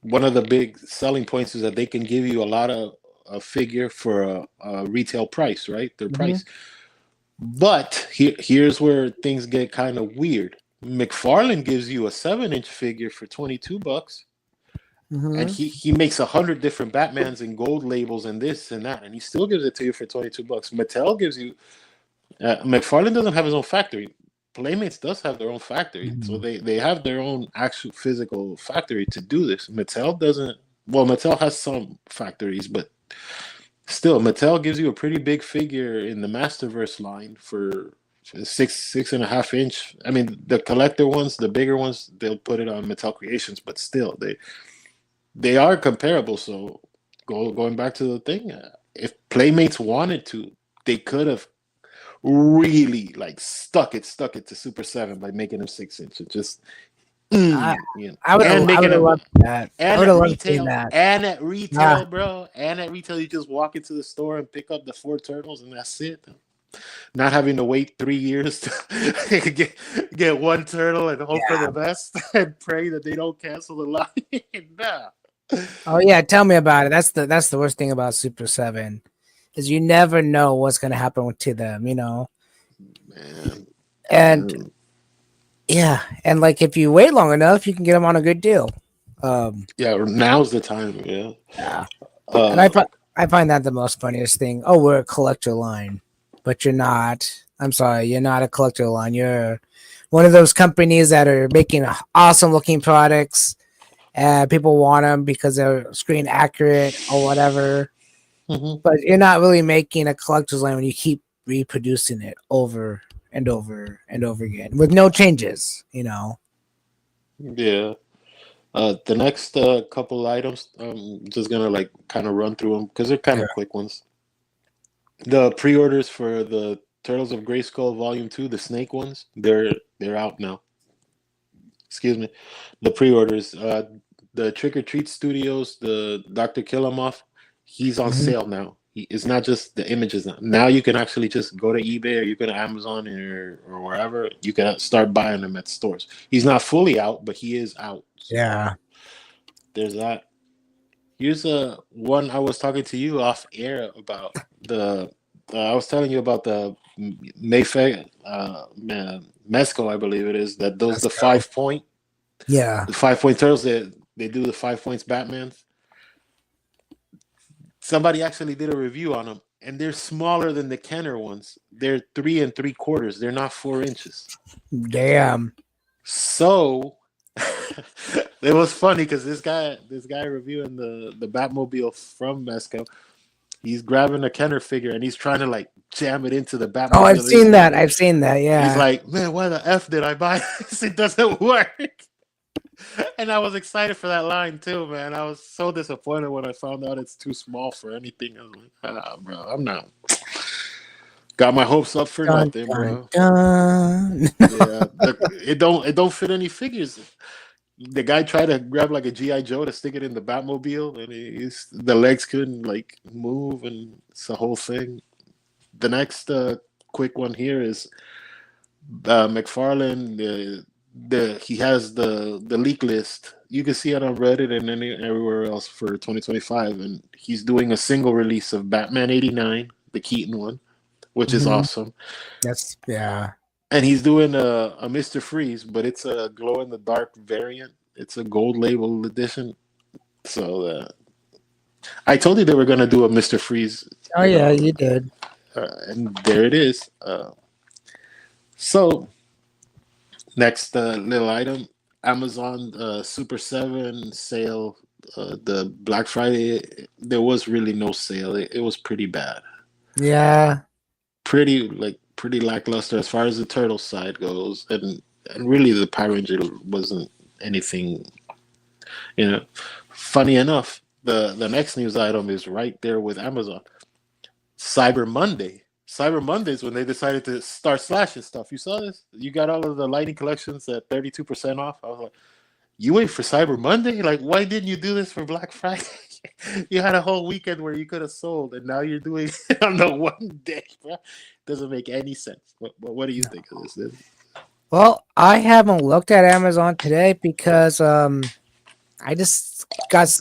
one of the big selling points is that they can give you a lot of a figure for a retail price, right? Their Hmm. price. But here's where things get kind of weird. McFarlane gives you a 7-inch figure for $22, and Hmm. he makes 100 different Batmans and gold labels and this and that, and he still gives it to you for $22. Mattel gives you McFarlane doesn't have his own factory. Playmates does have their own factory, so Hmm. they have their own actual physical factory to do this. Mattel doesn't. Well, Mattel has some factories, but still, Mattel gives you a pretty big figure in the Masterverse line for 6.5 inch. I mean, the collector ones, the bigger ones, they'll put it on Mattel Creations, but still, they are comparable. So, going back to the thing, if Playmates wanted to, they could have really like stuck it to Super 7 by making him 6 inch. It just I I would and I would making have him loved that. I and would at have loved seeing retail that. and at Ah, retail, bro. And at retail, you just walk into the store and pick up the 4 turtles, and that's it. Not having to wait 3 years to get one turtle and hope for yeah. the best and pray that they don't cancel the line. Nah. Oh yeah. Tell me about it. That's the worst thing about Super 7 is you never know what's gonna happen to them. Man. And Mm. yeah, and like if you wait long enough, you can get them on a good deal. Um, Yeah, now's the time. Yeah. yeah. And Uh, I find that the most funniest thing. Oh, we're a collector line, but you're not. I'm sorry, you're not a collector line. You're one of those companies that are making awesome looking products. People want them because they're screen accurate or whatever. mhm. But you're not really making a collector's line when you keep reproducing it over and over and over again with no changes. Yeah. The next couple items, just gonna like kind of run through them because they're kind Yeah. of quick ones. The pre-orders for the Turtles of Grayskull Volume 2, the Snake ones, they're out now. Excuse me. The pre-orders, the Trick or Treat Studios, the Dr. Killamoff, he's on Mhm. sale now. It's not just the images now. Now you can actually just go to eBay or you can Amazon or wherever. You can start buying them at stores. He's not fully out, but he is out. So Yeah. there's that. Here's a one I was talking to you off air about the. I was telling you about the Mayfair Mesco, I believe it is, that does Let's the go. 5 point, Yeah. the 5 point turtles. They do the 5 points Batman. Somebody actually did a review on them, and they're smaller than the Kenner ones. They're 3 3/4. They're not 4 inches. Damn. So it was funny because this guy reviewing the Batmobile from Mesco, he's grabbing a Kenner figure and he's trying to like jam it into the Oh, I've Batmobile. seen that. I've seen that. He's Yeah. like, man, why the f did I buy this? It doesn't work. And I was excited for that line too, man. I was so disappointed when I found out it's too small for anything. I was like, ah, bro, I'm not. Got my hopes up for Dun nothing, dun bro. dun. Yeah, it don't fit any figures. The guy tried to grab like a GI Joe to stick it in the Batmobile, and the legs couldn't like move, and it's a whole thing. The next quick one here is McFarlane. The he has the leak list. You can see it on Reddit and everywhere else for 2025, and he's doing a single release of Batman '89, the Keaton one, which is Mhm. awesome. That's yeah. And he's doing a Mister Freeze, but it's a glow in the dark variant. It's a gold label edition. So I told you they were gonna do a Mister Freeze, Oh yeah, you did. and there it is. So next little item, Amazon Super 7 sale. The Black Friday, there was really no sale. It was pretty bad. Yeah. Pretty lackluster as far as the turtle side goes, and really the Power Ranger wasn't anything. You know, funny enough, the next news item is right there with Amazon. Cyber Monday. Cyber Monday is when they decided to start slashing stuff. You saw this? You got all of the Lightning collections at 32% off. I was like, you wait for Cyber Monday? Like, why didn't you do this for Black Friday? You had a whole weekend where you could have sold, and now you're doing it on the one day, bro. Doesn't make any sense. What do you think of this? Well, I haven't looked at Amazon today because I just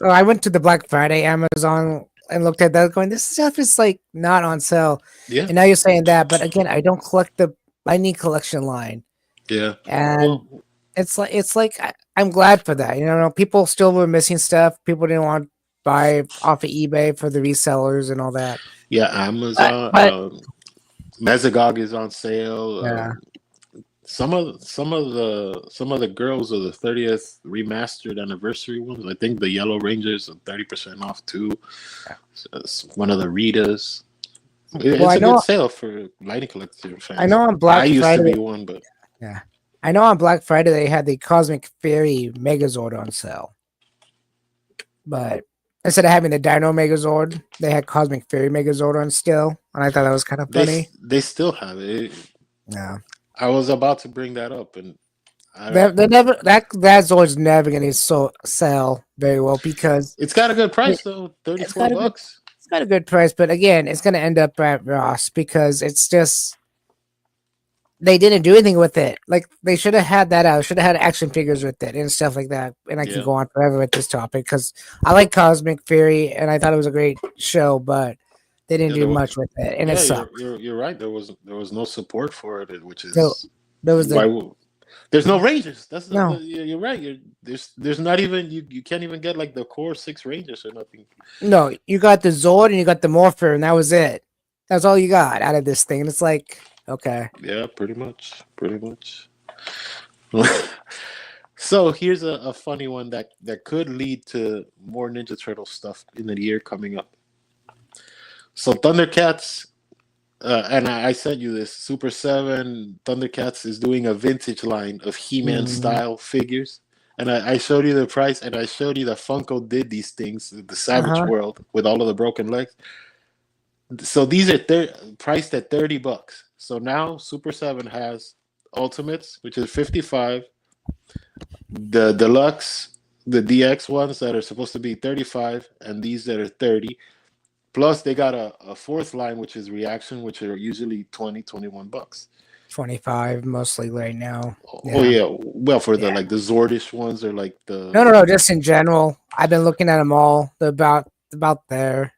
I went to the Black Friday Amazon and looked at that going, this stuff is like not on sale. Yeah, And now you're saying that, but again, I don't collect the Lightning collection line. yeah. And Well, it's like I'm glad for that. You know, people still were missing stuff. People didn't want to buy off of eBay for the resellers and all that. yeah. But Amazon, but Mezagog is on sale. yeah. Some of the girls of the 30th remastered anniversary ones. I think the Yellow Rangers are 30% off too. So it's one of the Ritas. Well, It's a good sale for lighting collector I fans. know on I Black used to Friday. be one, but Yeah. I know on Black Friday they had the Cosmic Fairy Megazord on sale. But instead of having the Dino Megazord, they had Cosmic Fairy Megazord on still. And I thought that was kind of funny. they still have it. Yeah. I was about to bring that up, and I They never that Zord's never gonna sell very well because it's got a good price though, it's 34 got a good bucks. it's got a good price, but again, it's gonna end up at Ross because it's just they didn't do anything with it. Like they should have had that out. Should have had action figures with it and stuff like that. And I can Yeah, go on forever with this topic because I like Cosmic Fury and I thought it was a great show, but they didn't yeah, do much with it, and it yeah. You're sucked. you're you're right. There was no support for it, which So is there was why the there's no Rangers. no, You're right. There's not even you can't even get like the core six Rangers or nothing. no. You got the Zord and you got the Morpher, and that was it. That's all you got out of this thing. And it's like okay, Yeah, pretty much, pretty much. So here's a funny one that could lead to more Ninja Turtle stuff in the year coming up. So Thundercats, and I sent you this. Super Seven Thundercats is doing a vintage line of He-Man mm, style figures, and I showed you the price, and I showed you that Funko did these things, the uh Savage huh, World with all of the broken legs. So these are priced at $30. So now Super Seven has Ultimates, which is 55, the Deluxe, the DX ones that are supposed to be 35, and these that are 30. Plus, they got a fourth line, which is Reaction, which are usually 20, $21. 25 mostly right now. Oh Yeah. yeah, well for the Yeah. like the Zordish ones or like No, no, no. Just in general, I've been looking at them all. They're about there.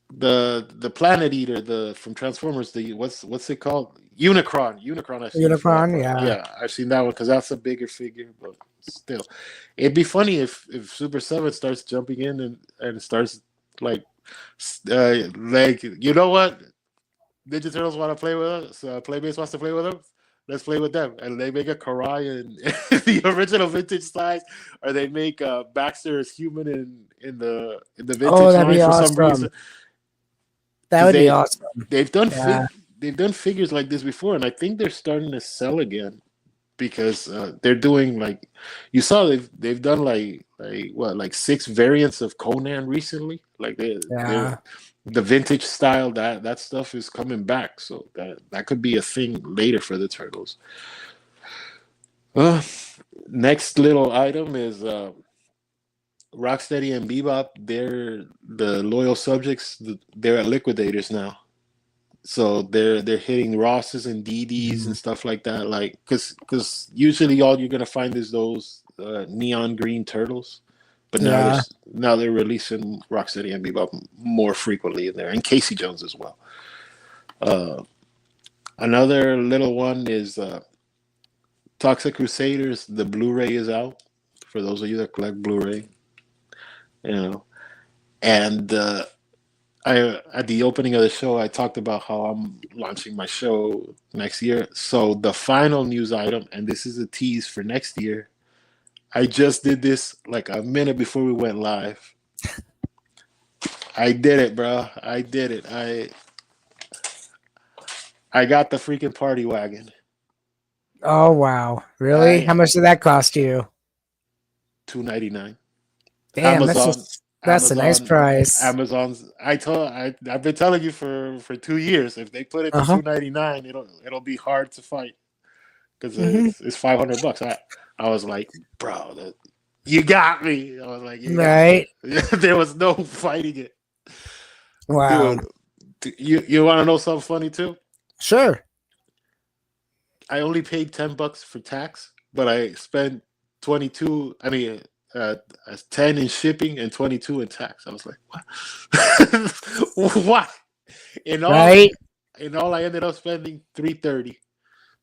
the Planet Eater, the from Transformers, the what's it called? Unicron. I've seen it for that Unicron, price. yeah. Yeah, I've seen that one because that's a bigger figure, but still, it'd be funny if Super Seven starts jumping in and starts like like you know what Ninja Turtles want to play with us. Playbase wants to play with them. Let's play with them, and they make a Karai in the original vintage size, or they make Baxter as human in the Oh, vintage that'd line be for some reason awesome. That because would be awesome. they've done Yeah. figures like this before, and I think they're starting to sell again because they're doing like you saw they've done like what like six variants of Conan recently. Like Yeah. the vintage style, that stuff is coming back. So that could be a thing later for the turtles. Uh, Next little item is Rocksteady and Bebop. They're the loyal subjects. They're at liquidators now. So they're hitting Rosses and DDs and Mhm. stuff like that. Like because usually all you're gonna find is those neon green turtles, but Yeah. now they're releasing Rocksteady and Bebop more frequently in there, and Casey Jones as well. Uh, Another little one is Toxic Crusaders. The Blu-ray is out for those of you that collect Blu-ray. You know, and I at the opening of the show, I talked about how I'm launching my show next year. So the final news item, and this is a tease for next year. I just did this like a minute before we went live. I did it, bro. I did it. I got the freaking party wagon. Oh wow. Really? How I much did that cost you? $2.99. Damn, Amazon, that's a nice Amazon, price. Amazon's. I've been telling you for 2 years. If they put it to Uh-huh. 2.99, it'll be hard to fight because Hmm. it's $500. I was like, bro, you got me. I was like, you got me. Right. There was no fighting it, Wow. dude. You want to know something funny too? Sure. I only paid $10 for tax, but I spent 22. I mean, 10 in shipping and 22 in tax. I was like, what? What? In all, Right? I ended up spending 330.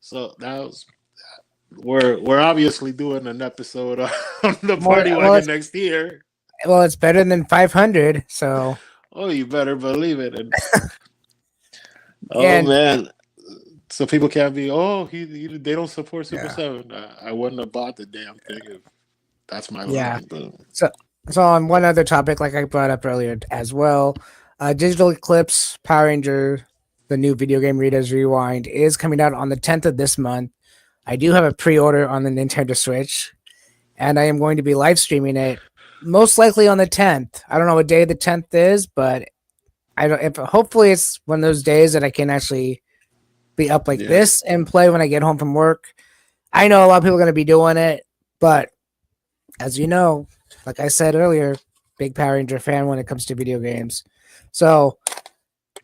So that was we're obviously doing an episode on the Well, party well, wagon it's next year. it's better than 500. So, Oh, you better believe it. And oh and man, so people can't be. Oh, they don't support Super yeah. Seven. I wouldn't have bought the damn thing if that's my Yeah. line. But So, on one other topic, like I brought up earlier as well, Digital Eclipse Power Ranger, the new video game Rita's Rewind, is coming out on the 10th of this month. I do have a pre-order on the Nintendo Switch, and I am going to be live streaming it most likely on the 10th. I don't know what day the 10th is, but I don't. If hopefully it's one of those days that I can actually be up like yeah, this and play when I get home from work. I know a lot of people are going to be doing it, but as you know, like I said earlier, big Power Ranger fan when it comes to video games. So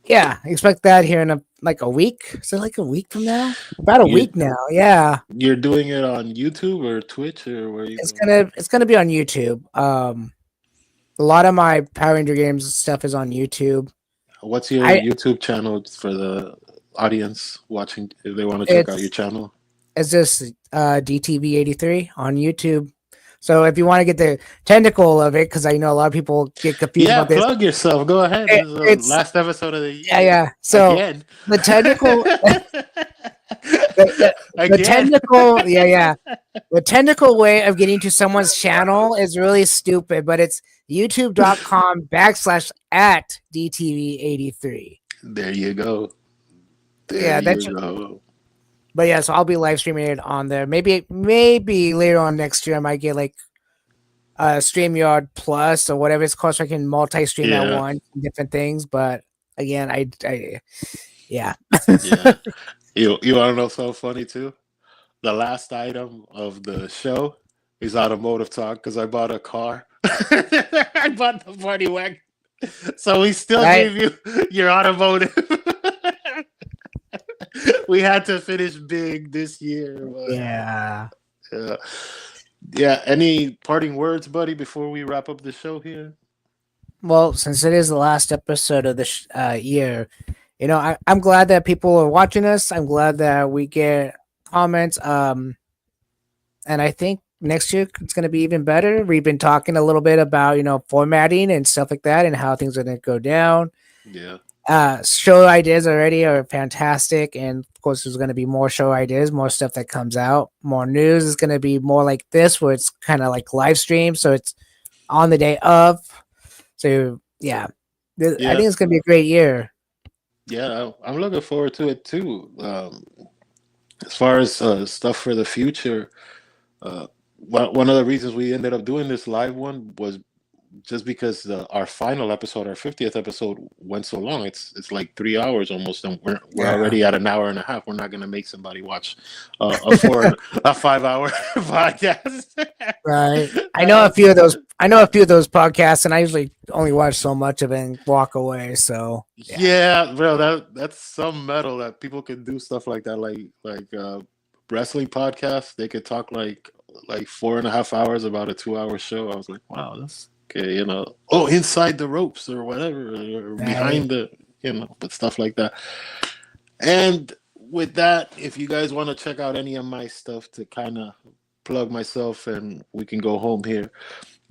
yeah, expect that here in like a week. Is it like a week from now? About a you week now. Yeah, you're doing it on YouTube or Twitch or where are you doing it? it's gonna be on YouTube. A lot of my Power Ranger games stuff is on YouTube. What's your I YouTube channel for the audience watching if they want to check out your it's channel? it's just DTV83 on YouTube. So if you want to get the technical of it, because I know a lot of people get confused Yeah, about this, plug yourself. Go ahead. This is the it's last episode of the yeah, year. yeah. So Again. the technical, the Again. technical, yeah, yeah. The technical way of getting to someone's channel is really stupid, but it's youtube.com/ at DTV83. There you go. There Yeah, you go. but yeah, so I'll be live streaming it on there. Maybe later on next year I might get like StreamYard Plus or whatever it's called, so I can multi-stream at Yeah. once, different things. But again, yeah. Yeah. You want to know something funny too? The last item of the show is automotive talk because I bought a car. I bought the party wagon. So we still Right? gave you your automotive. We had to finish big this year. Yeah. But, yeah. Any parting words, buddy, before we wrap up the show here? Well, since it is the last episode of the year, I'm glad that people are watching us. I'm glad that we get comments. And I think next year it's going to be even better. We've been talking a little bit about formatting and stuff like that, and how things are going to go down. Yeah. Show ideas already are fantastic, and of course, there's going to be more show ideas, more stuff that comes out, more news is going to be more like this, where it's kind of like live stream, so it's on the day of. So yeah, I Yeah. think it's going to be a great year. Yeah. I'm looking forward to it too. As far as stuff for the future, one of the reasons we ended up doing this live one was just because our final episode, our 50th episode, went so long. It's like 3 hours almost, and we're Yeah. already at an hour and a half. We're not gonna make somebody watch a 5 hour podcast. Right. I know a Uh, few of those. I know a few of those podcasts, and I usually only watch so much of it and walk away. So yeah. yeah, bro, that's some metal that people can do stuff like that, like wrestling podcasts. They could talk like 4.5 hours about a 2 hour show. I was like, wow, that's okay, Oh, inside the ropes or whatever, or Right. behind but stuff like that. And with that, if you guys want to check out any of my stuff to kind of plug myself and we can go home here,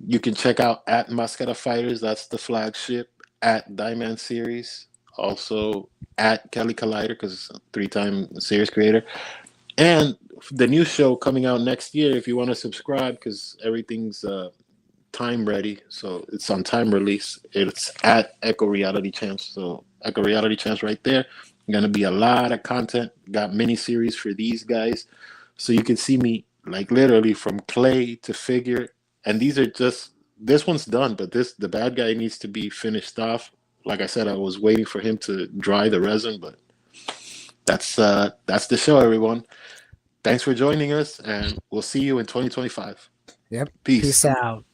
you can check out at Mascara Fighters. That's the flagship. At Diamond Series. Also at Kelly Collider, because 3-time series creator. And the new show coming out next year, if you want to subscribe, because everything's time ready. So it's on time release. It's at Echo Reality Champs. So Echo Reality Champs right there. Gonna be a lot of content. Got mini series for these guys. So you can see me like literally from clay to figure. And these are just this one's done, but the bad guy needs to be finished off. Like I said, I was waiting for him to dry the resin, but that's the show, everyone. Thanks for joining us, and we'll see you in 2025. Yep. Peace Peace. out.